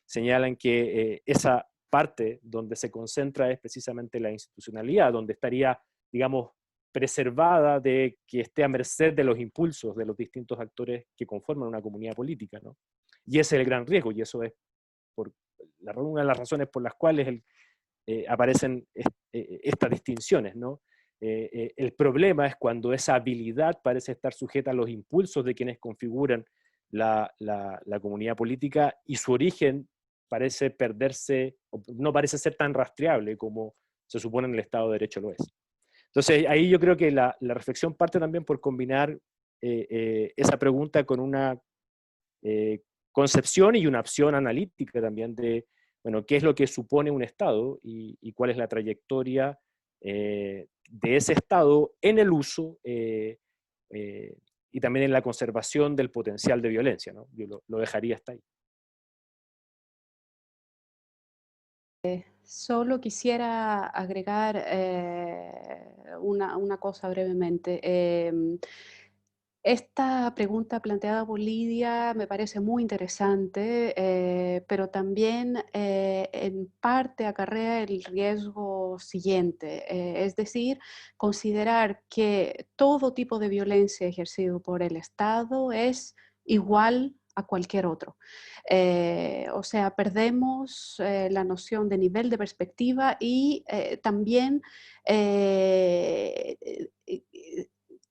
señalan que esa parte donde se concentra es precisamente la institucionalidad, donde estaría, digamos, preservada de que esté a merced de los impulsos de los distintos actores que conforman una comunidad política, ¿no? Y ese es el gran riesgo, y eso es una de las razones por las cuales aparecen estas distinciones, ¿no? El problema es cuando esa habilidad parece estar sujeta a los impulsos de quienes configuran la comunidad política, y su origen parece perderse, no parece ser tan rastreable como se supone en el Estado de Derecho lo es. Entonces, ahí yo creo que la reflexión parte también por combinar esa pregunta con una concepción y una opción analítica también de, bueno, qué es lo que supone un Estado y cuál es la trayectoria de ese Estado en el uso y también en la conservación del potencial de violencia, ¿no? Yo lo dejaría hasta ahí. Solo quisiera agregar una cosa brevemente. Esta pregunta planteada por Lidia me parece muy interesante, pero también en parte acarrea el riesgo siguiente, es decir, considerar que todo tipo de violencia ejercido por el Estado es igual a cualquier otro. O sea, perdemos la noción de nivel de perspectiva y también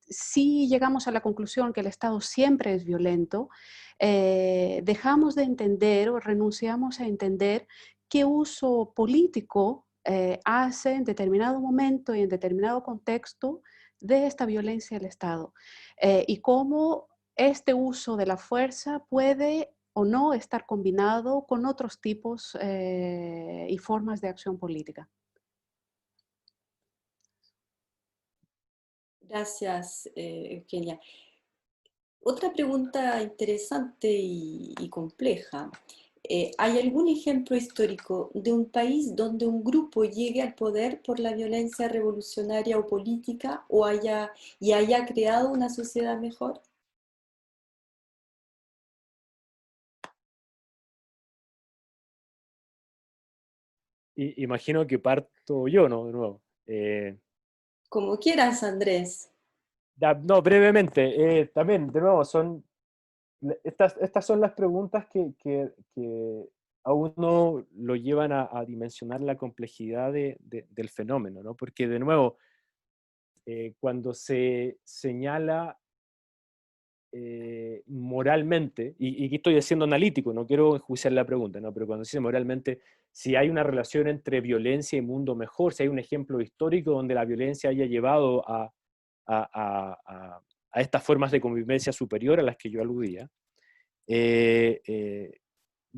si llegamos a la conclusión que el Estado siempre es violento, dejamos de entender o renunciamos a entender qué uso político hace en determinado momento y en determinado contexto de esta violencia del Estado y cómo este uso de la fuerza puede o no estar combinado con otros tipos y formas de acción política. Gracias, Eugenia. Otra pregunta interesante y compleja. ¿Hay algún ejemplo histórico de un país donde un grupo llegue al poder por la violencia revolucionaria o política y haya creado una sociedad mejor? Imagino que parto yo, ¿no? De nuevo. Como quieras, Andrés. No, brevemente, también, de nuevo, estas son las preguntas que a uno lo llevan a dimensionar la complejidad del fenómeno, ¿no? Porque, de nuevo, cuando se señala moralmente, y aquí estoy siendo analítico, no quiero enjuiciar la pregunta, ¿no? Pero cuando se dice moralmente, si hay una relación entre violencia y mundo mejor, si hay un ejemplo histórico donde la violencia haya llevado a estas formas de convivencia superior a las que yo aludía, de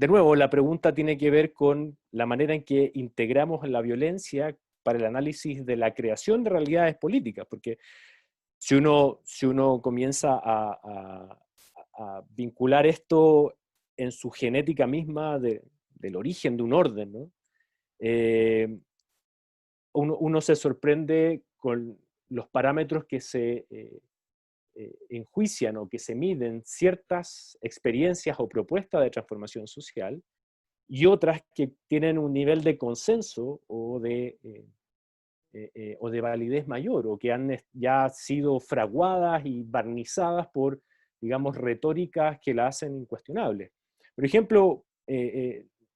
nuevo, la pregunta tiene que ver con la manera en que integramos la violencia para el análisis de la creación de realidades políticas, porque si uno comienza a vincular esto en su genética misma del origen de un orden, ¿no? Uno se sorprende con los parámetros que se enjuician o que se miden ciertas experiencias o propuestas de transformación social y otras que tienen un nivel de consenso o de validez mayor, o que han ya sido fraguadas y barnizadas por, digamos, retóricas que la hacen incuestionable. Por ejemplo,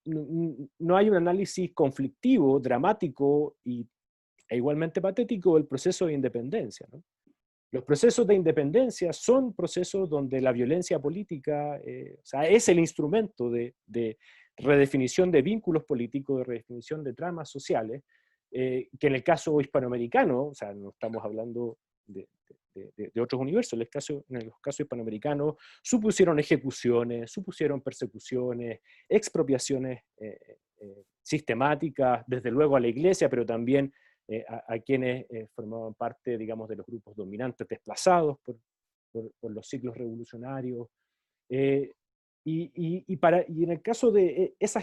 no hay un análisis conflictivo, dramático e igualmente patético del proceso de independencia, ¿no? Los procesos de independencia son procesos donde la violencia política o sea, es el instrumento de redefinición de vínculos políticos, de redefinición de tramas sociales, que en el caso hispanoamericano, o sea, no estamos hablando de otros universos, en el caso hispanoamericano supusieron ejecuciones, supusieron persecuciones, expropiaciones sistemáticas, desde luego a la iglesia, pero también a quienes formaban parte, digamos, de los grupos dominantes desplazados por los ciclos revolucionarios. Y en el caso de ese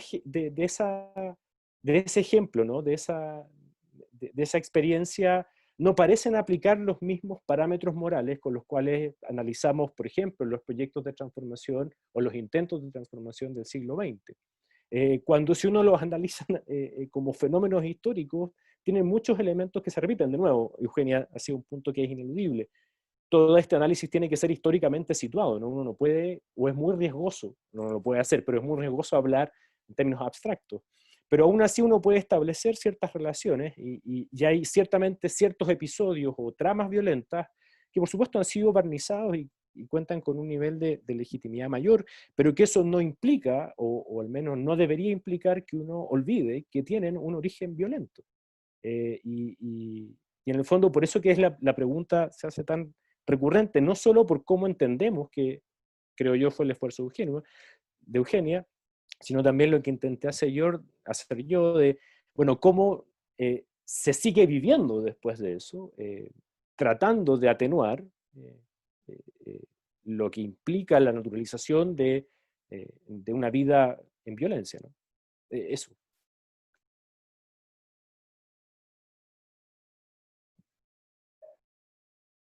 ejemplo, ¿no? de esa experiencia, no parecen aplicar los mismos parámetros morales con los cuales analizamos, por ejemplo, los proyectos de transformación o los intentos de transformación del siglo XX. Cuando si uno los analiza como fenómenos históricos, tienen muchos elementos que se repiten. De nuevo, Eugenia ha sido un punto que es ineludible. Todo este análisis tiene que ser históricamente situado, ¿no? Uno no puede, o es muy riesgoso, no lo puede hacer, pero es muy riesgoso hablar en términos abstractos. Pero aún así uno puede establecer ciertas relaciones y hay ciertamente ciertos episodios o tramas violentas que por supuesto han sido barnizados y cuentan con un nivel de legitimidad mayor, pero que eso no implica, o al menos no debería implicar, que uno olvide que tienen un origen violento. Y en el fondo por eso que es la pregunta se hace tan recurrente, no solo por cómo entendemos, que creo yo fue el esfuerzo de Eugenia, sino también lo que intenté hacer yo de, bueno, cómo se sigue viviendo después de eso, tratando de atenuar lo que implica la naturalización de una vida en violencia, ¿no? Eso.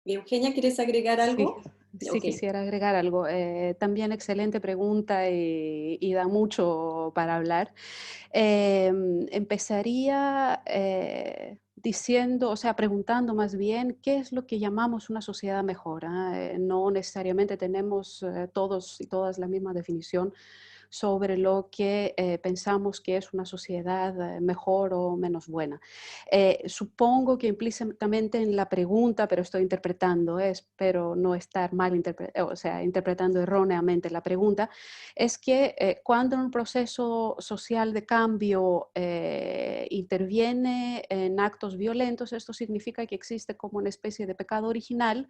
Eugenia, ¿quieres agregar algo? Sí, Okay. quisiera agregar algo. También excelente pregunta y da mucho para hablar. Empezaría diciendo, o sea, preguntando más bien qué es lo que llamamos una sociedad mejor. No necesariamente tenemos todos y todas la misma definición sobre lo que pensamos que es una sociedad mejor o menos buena. Supongo que implícitamente en la pregunta, pero estoy interpretando, espero no estar mal interpretando erróneamente la pregunta, es que cuando un proceso social de cambio interviene en actos violentos, esto significa que existe como una especie de pecado original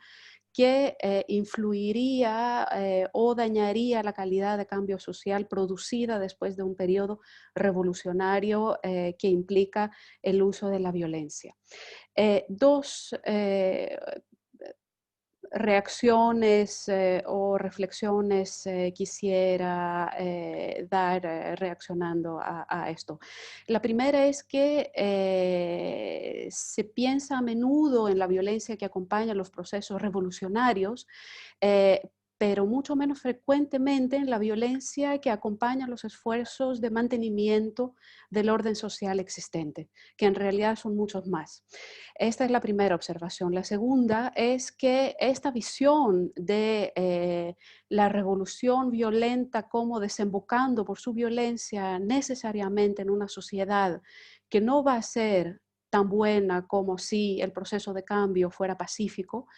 que influiría o dañaría la calidad de cambio social producida después de un periodo revolucionario que implica el uso de la violencia. Dos reacciones o reflexiones quisiera dar reaccionando a esto. La primera es que se piensa a menudo en la violencia que acompaña los procesos revolucionarios, pero mucho menos frecuentemente en la violencia que acompaña los esfuerzos de mantenimiento del orden social existente, que en realidad son muchos más. Esta es la primera observación. La segunda es que esta visión de la revolución violenta como desembocando por su violencia necesariamente en una sociedad que no va a ser tan buena como si el proceso de cambio fuera pacífico,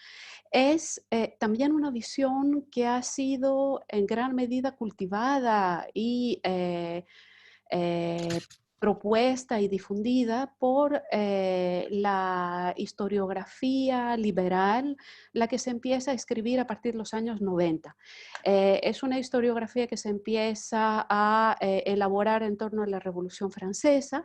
es también una visión que ha sido en gran medida cultivada y propuesta y difundida por la historiografía liberal, la que se empieza a escribir a partir de los años 90. Es una historiografía que se empieza a elaborar en torno a la Revolución Francesa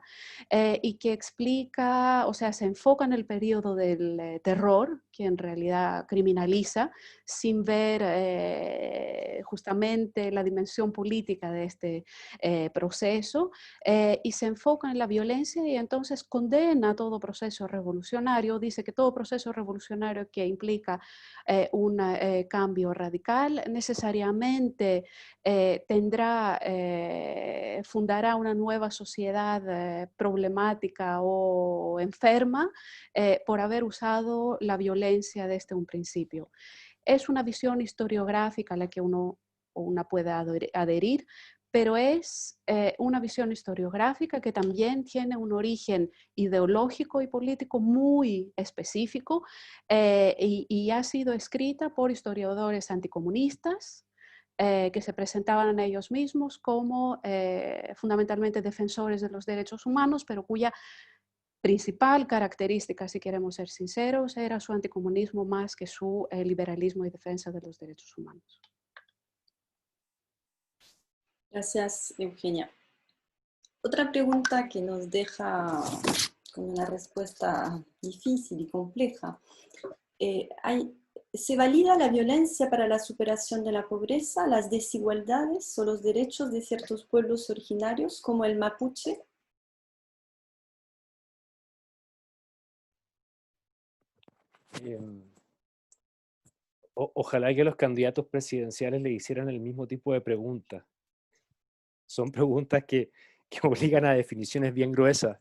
y que explica, o sea, se enfoca en el periodo del terror, que en realidad criminaliza, sin ver justamente la dimensión política de este proceso, y se enfoca en la violencia y entonces condena todo proceso revolucionario, dice que todo proceso revolucionario que implica un cambio radical necesariamente fundará una nueva sociedad problemática o enferma por haber usado la violencia desde un principio. Es una visión historiográfica a la que una puede adherir, pero es una visión historiográfica que también tiene un origen ideológico y político muy específico y ha sido escrita por historiadores anticomunistas que se presentaban a ellos mismos como fundamentalmente defensores de los derechos humanos, pero cuya principal característica, si queremos ser sinceros, era su anticomunismo más que su liberalismo y defensa de los derechos humanos. Gracias, Eugenia. Otra pregunta que nos deja con una respuesta difícil y compleja. ¿Se valida la violencia para la superación de la pobreza, las desigualdades o los derechos de ciertos pueblos originarios, como el mapuche? Ojalá que los candidatos presidenciales le hicieran el mismo tipo de preguntas. Son preguntas que obligan a definiciones bien gruesas.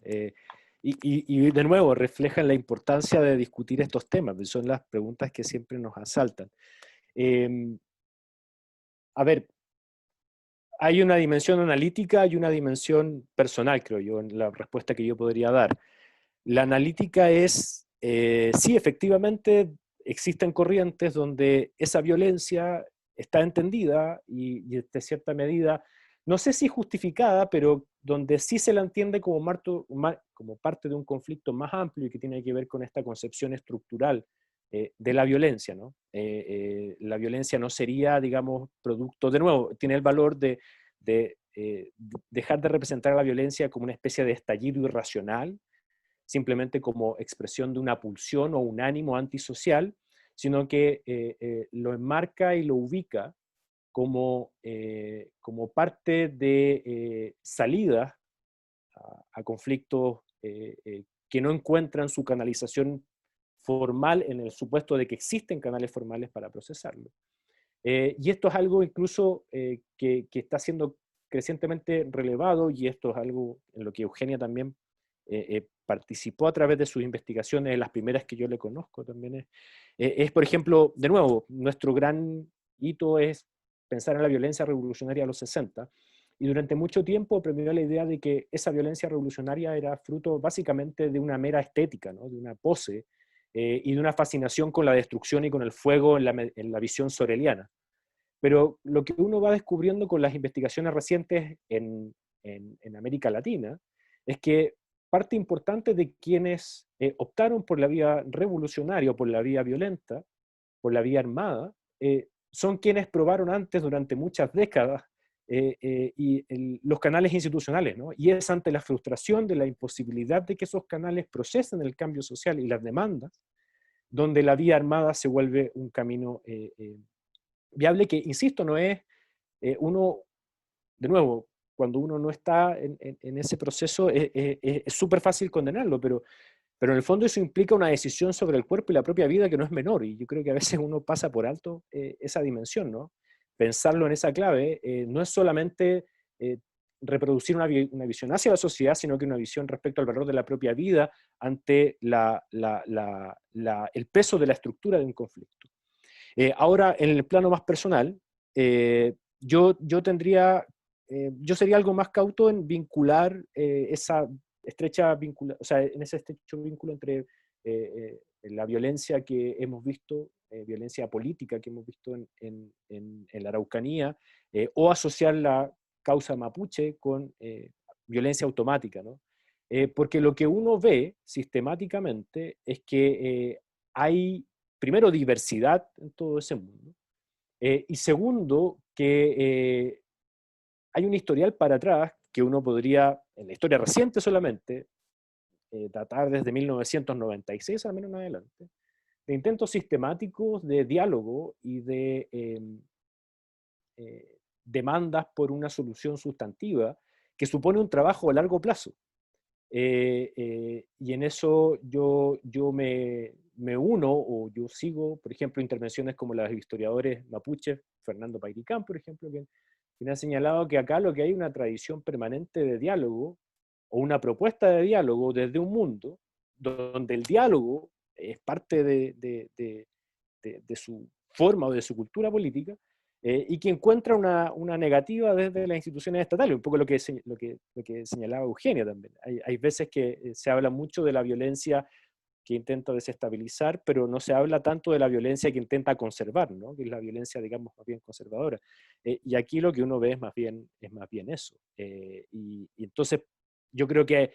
Y de nuevo, reflejan la importancia de discutir estos temas. Son las preguntas que siempre nos asaltan. A ver, hay una dimensión analítica y una dimensión personal, creo yo, en la respuesta que yo podría dar. La analítica es, sí, efectivamente, existen corrientes donde esa violencia está entendida y de cierta medida, no sé si justificada, pero donde sí se la entiende como parte de un conflicto más amplio y que tiene que ver con esta concepción estructural de la violencia, ¿no? La violencia no sería, digamos, producto, de nuevo, tiene el valor de dejar de representar a la violencia como una especie de estallido irracional, simplemente como expresión de una pulsión o un ánimo antisocial, sino que lo enmarca y lo ubica como parte de salidas a conflictos que no encuentran su canalización formal en el supuesto de que existen canales formales para procesarlo. Y esto es algo incluso que está siendo crecientemente relevado, y esto es algo en lo que Eugenia también participó a través de sus investigaciones, las primeras que yo le conozco también, es, por ejemplo, de nuevo, nuestro gran hito es pensar en la violencia revolucionaria de los 60, y durante mucho tiempo premió la idea de que esa violencia revolucionaria era fruto básicamente de una mera estética, ¿no? De una pose, y de una fascinación con la destrucción y con el fuego en la visión soreliana. Pero lo que uno va descubriendo con las investigaciones recientes en América Latina es que parte importante de quienes optaron por la vía revolucionaria o por la vía violenta, por la vía armada, son quienes probaron antes durante muchas décadas los canales institucionales, ¿no? Y es ante la frustración de la imposibilidad de que esos canales procesen el cambio social y las demandas, donde la vía armada se vuelve un camino viable que, insisto, no es uno, de nuevo, cuando uno no está en ese proceso es súper fácil condenarlo, pero en el fondo eso implica una decisión sobre el cuerpo y la propia vida que no es menor, y yo creo que a veces uno pasa por alto esa dimensión, ¿no? Pensarlo en esa clave no es solamente reproducir una visión hacia la sociedad, sino que una visión respecto al valor de la propia vida ante el peso de la estructura de un conflicto. Ahora, en el plano más personal, yo sería algo más cauto en vincular esa estrecha vínculo, o sea, en ese estrecho vínculo entre la violencia que hemos visto, violencia política que hemos visto en la Araucanía, o asociar la causa mapuche con violencia automática, ¿no? Porque lo que uno ve sistemáticamente es que hay, primero, diversidad en todo ese mundo, y segundo, que hay un historial para atrás que uno podría, en la historia reciente solamente, datar desde 1996 al menos en adelante, de intentos sistemáticos de diálogo y de demandas por una solución sustantiva que supone un trabajo a largo plazo. Y en eso yo me uno, o yo sigo, por ejemplo, intervenciones como las de historiadores mapuches, Fernando Pairicán, por ejemplo, quien ha señalado que acá lo que hay es una tradición permanente de diálogo, o una propuesta de diálogo desde un mundo donde el diálogo es parte de su forma o de su cultura política, y que encuentra una negativa desde las instituciones estatales, un poco lo que señalaba Eugenia también. Hay veces que se habla mucho de la violencia que intenta desestabilizar, pero no se habla tanto de la violencia que intenta conservar, ¿no? Que es la violencia, digamos, más bien conservadora. Y aquí lo que uno ve es más bien eso. Y entonces yo creo que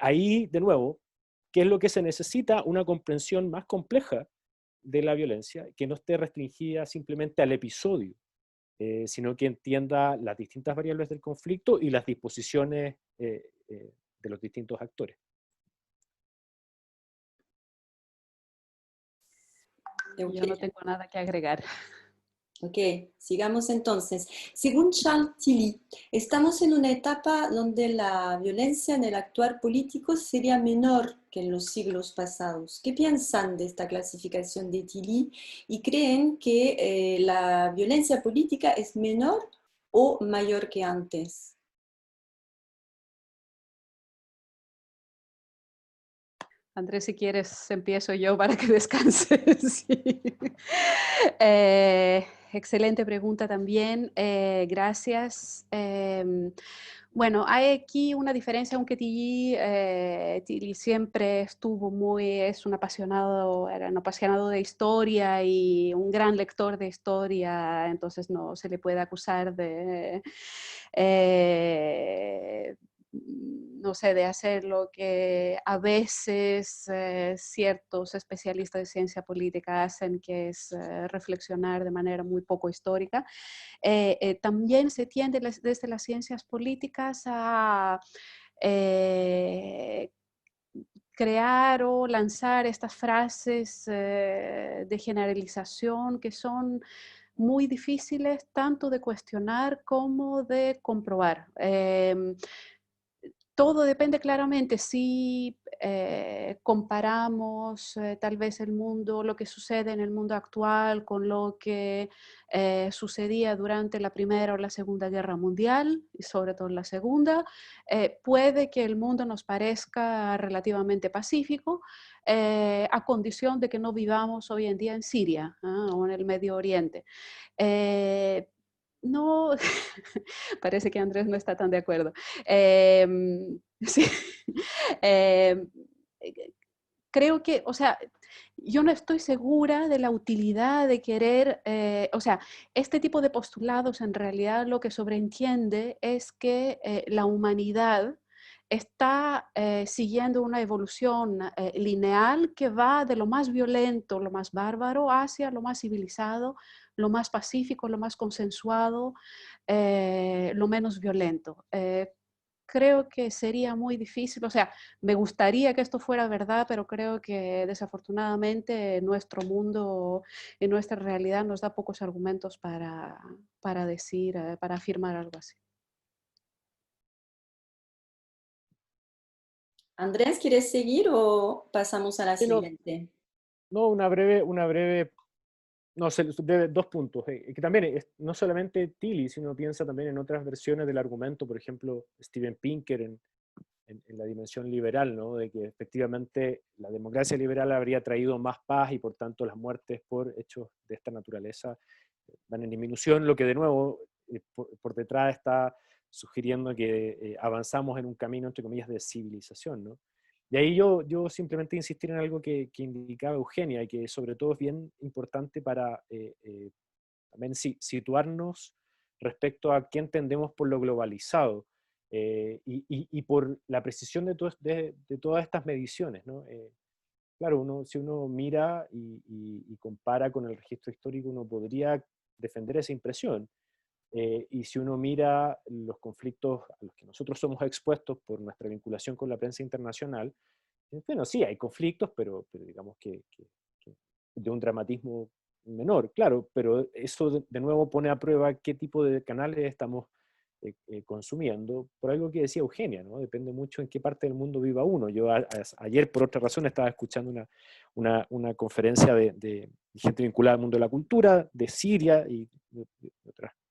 ahí, de nuevo, ¿qué es lo que se necesita? Una comprensión más compleja de la violencia, que no esté restringida simplemente al episodio, sino que entienda las distintas variables del conflicto y las disposiciones de los distintos actores. Yo no tengo nada que agregar. Ok, sigamos entonces. Según Charles Tilly, estamos en una etapa donde la violencia en el actuar político sería menor que en los siglos pasados. ¿Qué piensan de esta clasificación de Tilly? ¿Y creen que la violencia política es menor o mayor que antes? Andrés, si quieres, empiezo yo para que descanses. Sí. Excelente pregunta también. Gracias. Bueno, hay aquí una diferencia, aunque Tilly siempre estuvo es era un apasionado de historia y un gran lector de historia, entonces no se le puede acusar de no sé, de hacer lo que a veces ciertos especialistas de ciencia política hacen, que es reflexionar de manera muy poco histórica. También se tiende desde las ciencias políticas a crear o lanzar estas frases de generalización que son muy difíciles tanto de cuestionar como de comprobar. Todo depende claramente si comparamos tal vez lo que sucede en el mundo actual con lo que sucedía durante la Primera o la Segunda Guerra Mundial, y sobre todo la Segunda. Puede que el mundo nos parezca relativamente pacífico, a condición de que no vivamos hoy en día en Siria o en el Medio Oriente. No, parece que Andrés no está tan de acuerdo. Sí. Eh, Creo que, o sea, yo no estoy segura de la utilidad de querer, o sea, este tipo de postulados en realidad lo que sobreentiende es que la humanidad está siguiendo una evolución lineal que va de lo más violento, lo más bárbaro, hacia lo más civilizado, lo más pacífico, lo más consensuado, lo menos violento. Creo que sería muy difícil, o sea, me gustaría que esto fuera verdad, pero creo que desafortunadamente nuestro mundo y nuestra realidad nos da pocos argumentos para decir, para afirmar algo así. Andrés, ¿quieres seguir o pasamos a la Sí, siguiente? no, no sé, dos puntos. Que también no solamente Tilly, sino piensa también en otras versiones del argumento, por ejemplo, Steven Pinker en la dimensión liberal, ¿no? De que efectivamente la democracia liberal habría traído más paz y por tanto las muertes por hechos de esta naturaleza van en disminución, lo que de nuevo por detrás está sugiriendo que avanzamos en un camino, entre comillas, de civilización, ¿no? Y ahí yo simplemente insistir en algo que indicaba Eugenia, y que sobre todo es bien importante para también situarnos respecto a qué entendemos por lo globalizado y por la precisión de todas estas mediciones, ¿no? Claro, si uno mira y compara con el registro histórico, uno podría defender esa impresión. Y si uno mira los conflictos a los que nosotros somos expuestos por nuestra vinculación con la prensa internacional, bueno, sí, hay conflictos, pero digamos que de un dramatismo menor, claro, pero eso de nuevo pone a prueba qué tipo de canales estamos consumiendo, por algo que decía Eugenia, ¿no? Depende mucho en qué parte del mundo viva uno. Yo ayer, por otra razón, estaba escuchando una conferencia de gente vinculada al mundo de la cultura, de Siria y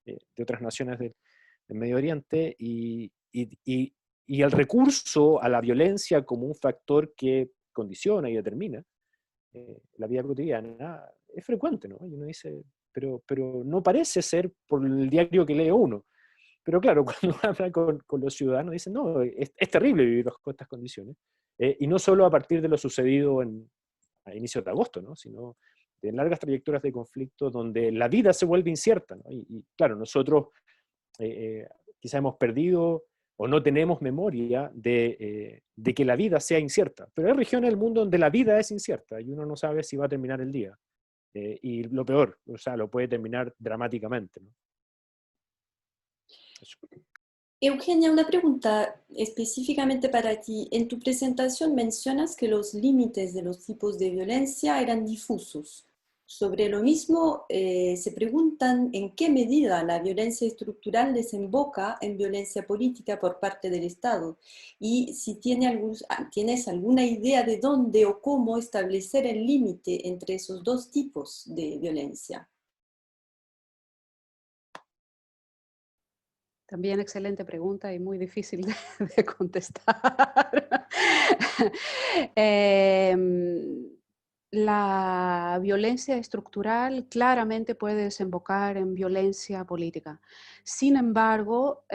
de otras naciones del Medio Oriente, y el recurso a la violencia como un factor que condiciona y determina la vida cotidiana es frecuente, ¿no? Y uno dice, pero no parece ser por el diario que lee uno. Pero claro, cuando habla con los ciudadanos, dicen, no, es terrible vivir bajo estas condiciones. Y no solo a partir de lo sucedido a inicios de agosto, ¿no? Sino de largas trayectorias de conflicto donde la vida se vuelve incierta, ¿no? Y claro, nosotros quizá hemos perdido o no tenemos memoria de que la vida sea incierta. Pero hay regiones del mundo donde la vida es incierta y uno no sabe si va a terminar el día. Y lo peor, o sea, lo puede terminar dramáticamente, ¿no? Eso. Eugenia, una pregunta específicamente para ti. En tu presentación mencionas que los límites de los tipos de violencia eran difusos. Sobre lo mismo, se preguntan en qué medida la violencia estructural desemboca en violencia política por parte del Estado y si tienes alguna idea de dónde o cómo establecer el límite entre esos dos tipos de violencia. También excelente pregunta y muy difícil de contestar. La violencia estructural claramente puede desembocar en violencia política. Sin embargo,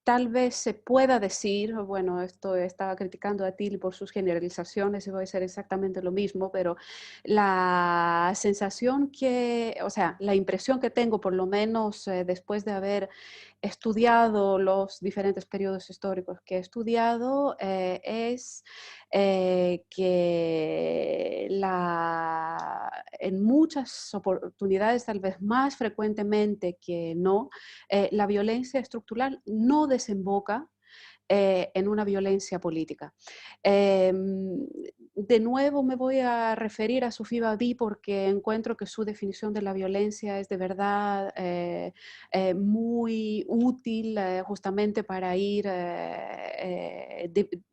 tal vez se pueda decir, bueno, esto estaba criticando a Till por sus generalizaciones y voy a hacer exactamente lo mismo, pero la sensación que, o sea, la impresión que tengo, por lo menos después de haber estudiado los diferentes periodos históricos que he estudiado, es que en muchas oportunidades, tal vez más frecuentemente que no, la violencia estructural no desemboca en una violencia política. De nuevo me voy a referir a Sophie Babi porque encuentro que su definición de la violencia es de verdad muy útil justamente para ir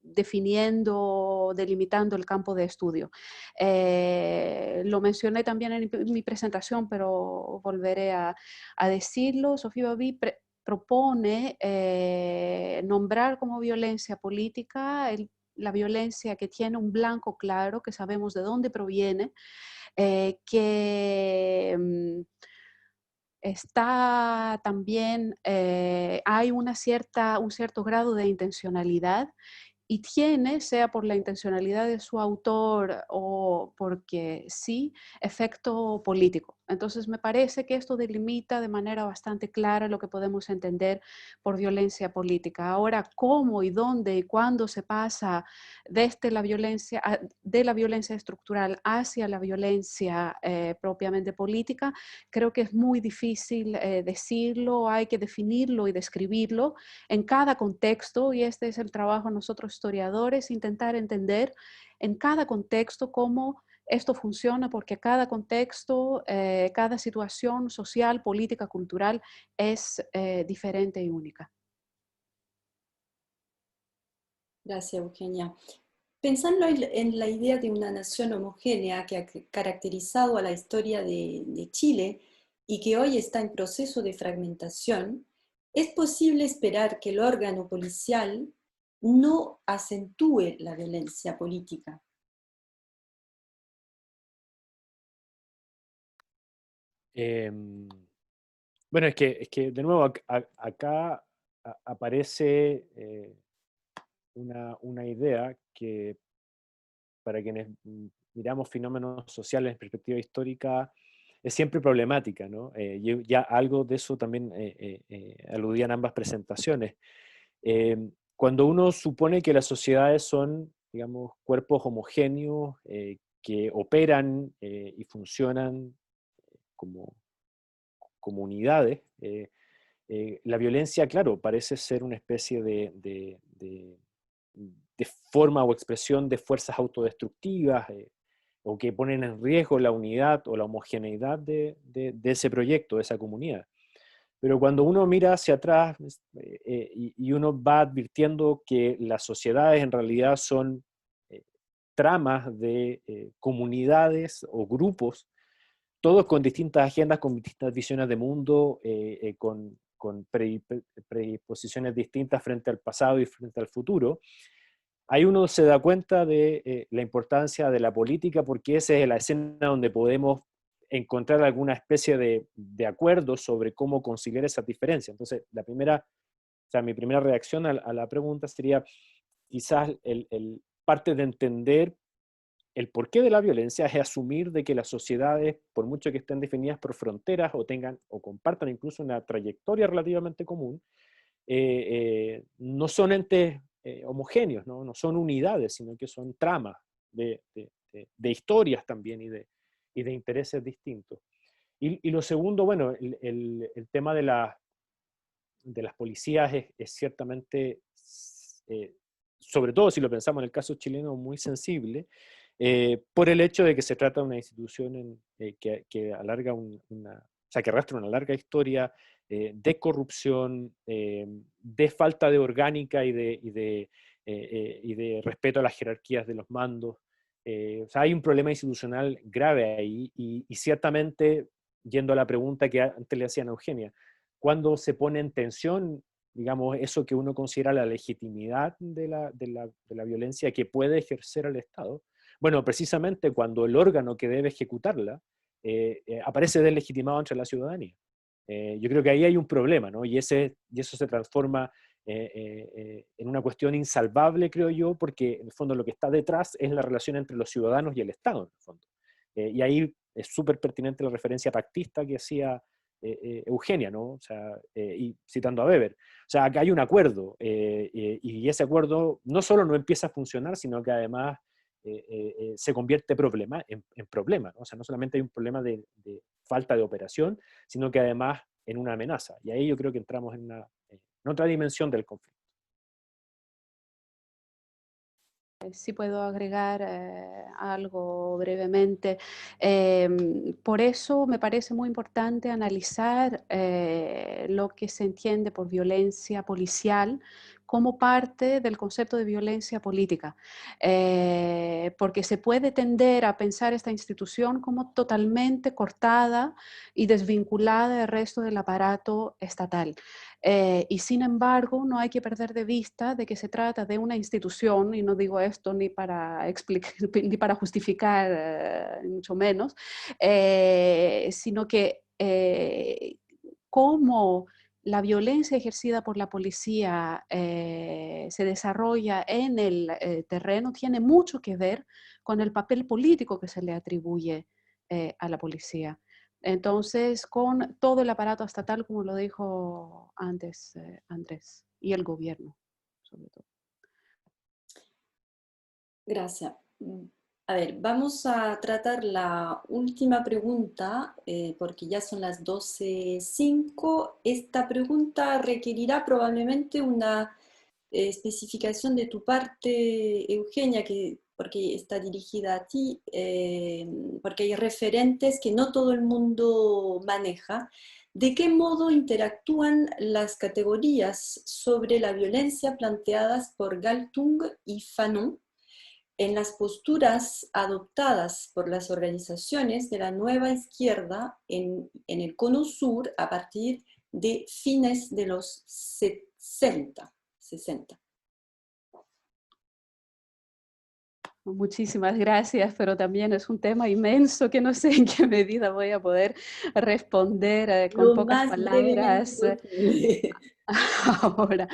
definiendo, delimitando el campo de estudio. Lo mencioné también en mi presentación, pero volveré a decirlo. Sophie Babi propone nombrar como violencia política la violencia que tiene un blanco claro, que sabemos de dónde proviene, que está también, hay un cierto grado de intencionalidad y tiene, sea por la intencionalidad de su autor o porque sí, efecto político. Entonces me parece que esto delimita de manera bastante clara lo que podemos entender por violencia política. Ahora, cómo y dónde y cuándo se pasa desde de la violencia estructural hacia la violencia propiamente política, creo que es muy difícil decirlo, hay que definirlo y describirlo en cada contexto, y este es el trabajo de nosotros historiadores, intentar entender en cada contexto cómo esto funciona, porque cada contexto, cada situación social, política, cultural es diferente y única. Gracias, Eugenia. Pensando en la idea de una nación homogénea que ha caracterizado a la historia de Chile y que hoy está en proceso de fragmentación, ¿es posible esperar que el órgano policial no acentúe la violencia política? Bueno, es que de nuevo acá aparece una idea que para quienes miramos fenómenos sociales en perspectiva histórica es siempre problemática, ¿no? Ya algo de eso también aludían ambas presentaciones. Cuando uno supone que las sociedades son, digamos, cuerpos homogéneos que operan y funcionan como comunidades, la violencia, claro, parece ser una especie de forma o expresión de fuerzas autodestructivas o que ponen en riesgo la unidad o la homogeneidad de ese proyecto, de esa comunidad. Pero cuando uno mira hacia atrás y uno va advirtiendo que las sociedades en realidad son tramas de comunidades o grupos, todos con distintas agendas, con distintas visiones de mundo, con predisposiciones distintas frente al pasado y frente al futuro, ahí uno se da cuenta de la importancia de la política porque esa es la escena donde podemos encontrar alguna especie de acuerdo sobre cómo conciliar esas diferencias. Entonces, mi primera reacción a la pregunta sería quizás parte de entender el porqué de la violencia es asumir de que las sociedades, por mucho que estén definidas por fronteras o tengan o compartan incluso una trayectoria relativamente común, no son entes homogéneos, ¿no? No son unidades, sino que son tramas de historias también y de intereses distintos. Y lo segundo, bueno, el tema de las policías es ciertamente, sobre todo si lo pensamos en el caso chileno, muy sensible, por el hecho de que se trata de una institución que alarga o sea, que arrastra una larga historia de corrupción, de falta de orgánica y de respeto a las jerarquías de los mandos. O sea, hay un problema institucional grave ahí y ciertamente, yendo a la pregunta que antes le hacían a Eugenia, cuando se pone en tensión, digamos, eso que uno considera la legitimidad de la violencia que puede ejercer el Estado, bueno, precisamente cuando el órgano que debe ejecutarla aparece deslegitimado entre la ciudadanía. Yo creo que ahí hay un problema, ¿no? Y eso se transforma en una cuestión insalvable, creo yo, porque en el fondo lo que está detrás es la relación entre los ciudadanos y el Estado, en el fondo. Y ahí es súper pertinente la referencia pactista que hacía Eugenia, ¿no? O sea, y citando a Weber. O sea, acá hay un acuerdo, y ese acuerdo no solo no empieza a funcionar, sino que además se convierte en problema, ¿no? O sea, no solamente hay un problema de falta de operación, sino que además en una amenaza. Y ahí yo creo que entramos en otra dimensión del conflicto. Sí puedo agregar algo brevemente. Por eso me parece muy importante analizar lo que se entiende por violencia policial como parte del concepto de violencia política, porque se puede tender a pensar esta institución como totalmente cortada y desvinculada del resto del aparato estatal. Y sin embargo, no hay que perder de vista de que se trata de una institución, y no digo esto ni para explicar, ni para justificar, mucho menos, sino que cómo la violencia ejercida por la policía se desarrolla en el terreno tiene mucho que ver con el papel político que se le atribuye a la policía. Entonces, con todo el aparato estatal, como lo dijo antes Andrés, y el gobierno, sobre todo. Gracias. A ver, vamos a tratar la última pregunta, porque ya son las 12:05. Esta pregunta requerirá probablemente una especificación de tu parte, Eugenia, porque está dirigida a ti, porque hay referentes que no todo el mundo maneja. ¿De qué modo interactúan las categorías sobre la violencia planteadas por Galtung y Fanon en las posturas adoptadas por las organizaciones de la nueva izquierda en el Cono Sur a partir de fines de los 60? Muchísimas gracias, pero también es un tema inmenso que no sé en qué medida voy a poder responder con Lo pocas más brevemente palabras posible. ahora.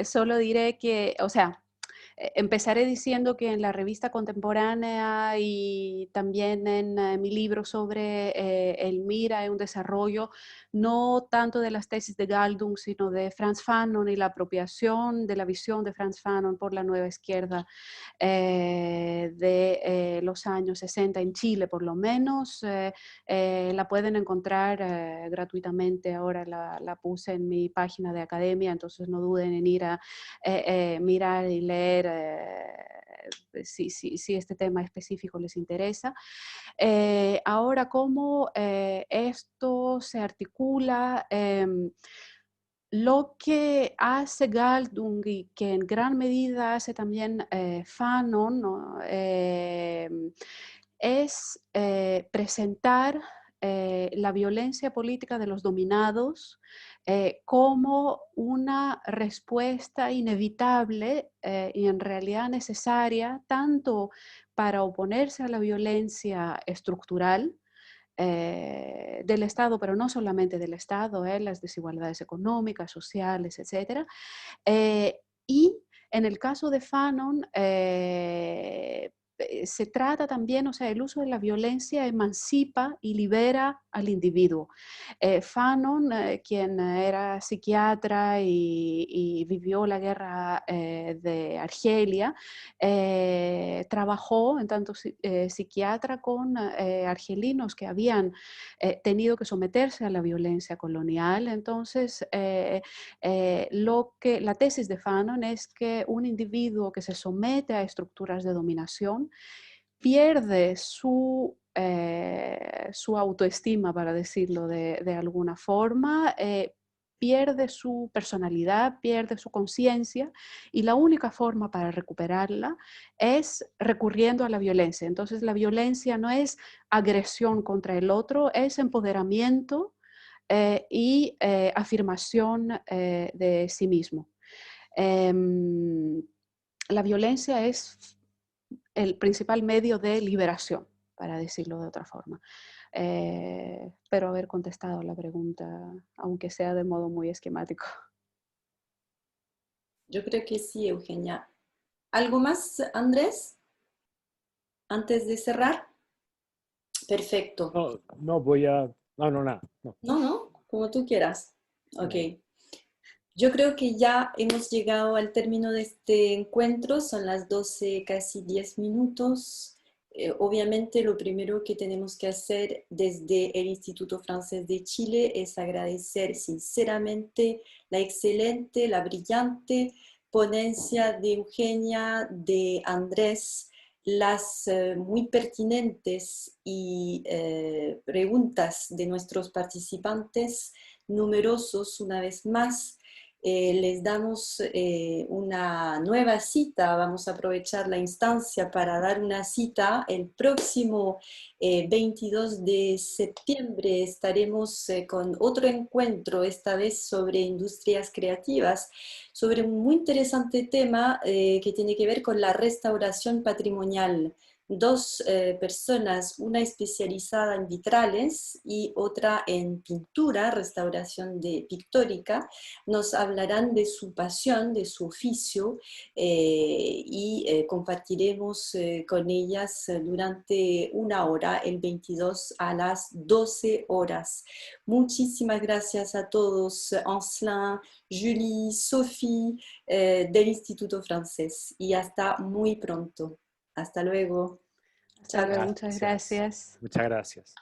Solo diré que, o sea, empezaré diciendo que en la revista contemporánea y también en mi libro sobre el MIRA y un desarrollo, no tanto de las tesis de Galtung, sino de Frantz Fanon y la apropiación de la visión de Frantz Fanon por la nueva izquierda de los años 60 en Chile, por lo menos. La pueden encontrar gratuitamente, ahora la puse en mi página de academia, entonces no duden en ir a mirar y leer si este tema específico les interesa. Ahora, ¿cómo esto se articula? Lo que hace Galtung y que en gran medida hace también Fanon, ¿no? Es presentar la violencia política de los dominados como una respuesta inevitable y en realidad necesaria tanto para oponerse a la violencia estructural del Estado, pero no solamente del Estado, las desigualdades económicas, sociales, etc. Y en el caso de Fanon, se trata también, o sea, el uso de la violencia emancipa y libera al individuo. Fanon, quien era psiquiatra y vivió la guerra de Argelia, trabajó en tanto psiquiatra con argelinos que habían tenido que someterse a la violencia colonial. Entonces, la tesis de Fanon es que un individuo que se somete a estructuras de dominación pierde su autoestima, para decirlo de alguna forma, pierde su personalidad, pierde su conciencia, y la única forma para recuperarla es recurriendo a la violencia. Entonces la violencia no es agresión contra el otro, es empoderamiento y afirmación de sí mismo. La violencia es el principal medio de liberación, para decirlo de otra forma. Espero haber contestado la pregunta, aunque sea de modo muy esquemático. Yo creo que sí, Eugenia. ¿Algo más, Andrés? Antes de cerrar. Perfecto. No, no voy a... No, no, nada. No. No, como tú quieras. Ok. No. Yo creo que ya hemos llegado al término de este encuentro, son las 12, casi 10 minutos. Obviamente lo primero que tenemos que hacer desde el Instituto Francés de Chile es agradecer sinceramente la excelente, la brillante ponencia de Eugenia, de Andrés, las muy pertinentes y preguntas de nuestros participantes, numerosos una vez más. Les damos una nueva cita, vamos a aprovechar la instancia para dar una cita. El próximo 22 de septiembre estaremos con otro encuentro, esta vez sobre industrias creativas, sobre un muy interesante tema que tiene que ver con la restauración patrimonial. Dos personas, una especializada en vitrales y otra en pintura, restauración pictórica, nos hablarán de su pasión, de su oficio y compartiremos con ellas durante una hora, el 22 a las 12 horas. Muchísimas gracias a todos, Ancelin, Julie, Sophie, del Instituto Francés, y hasta muy pronto. Hasta luego. Hasta luego, muchas Gracias. gracias. Muchas gracias.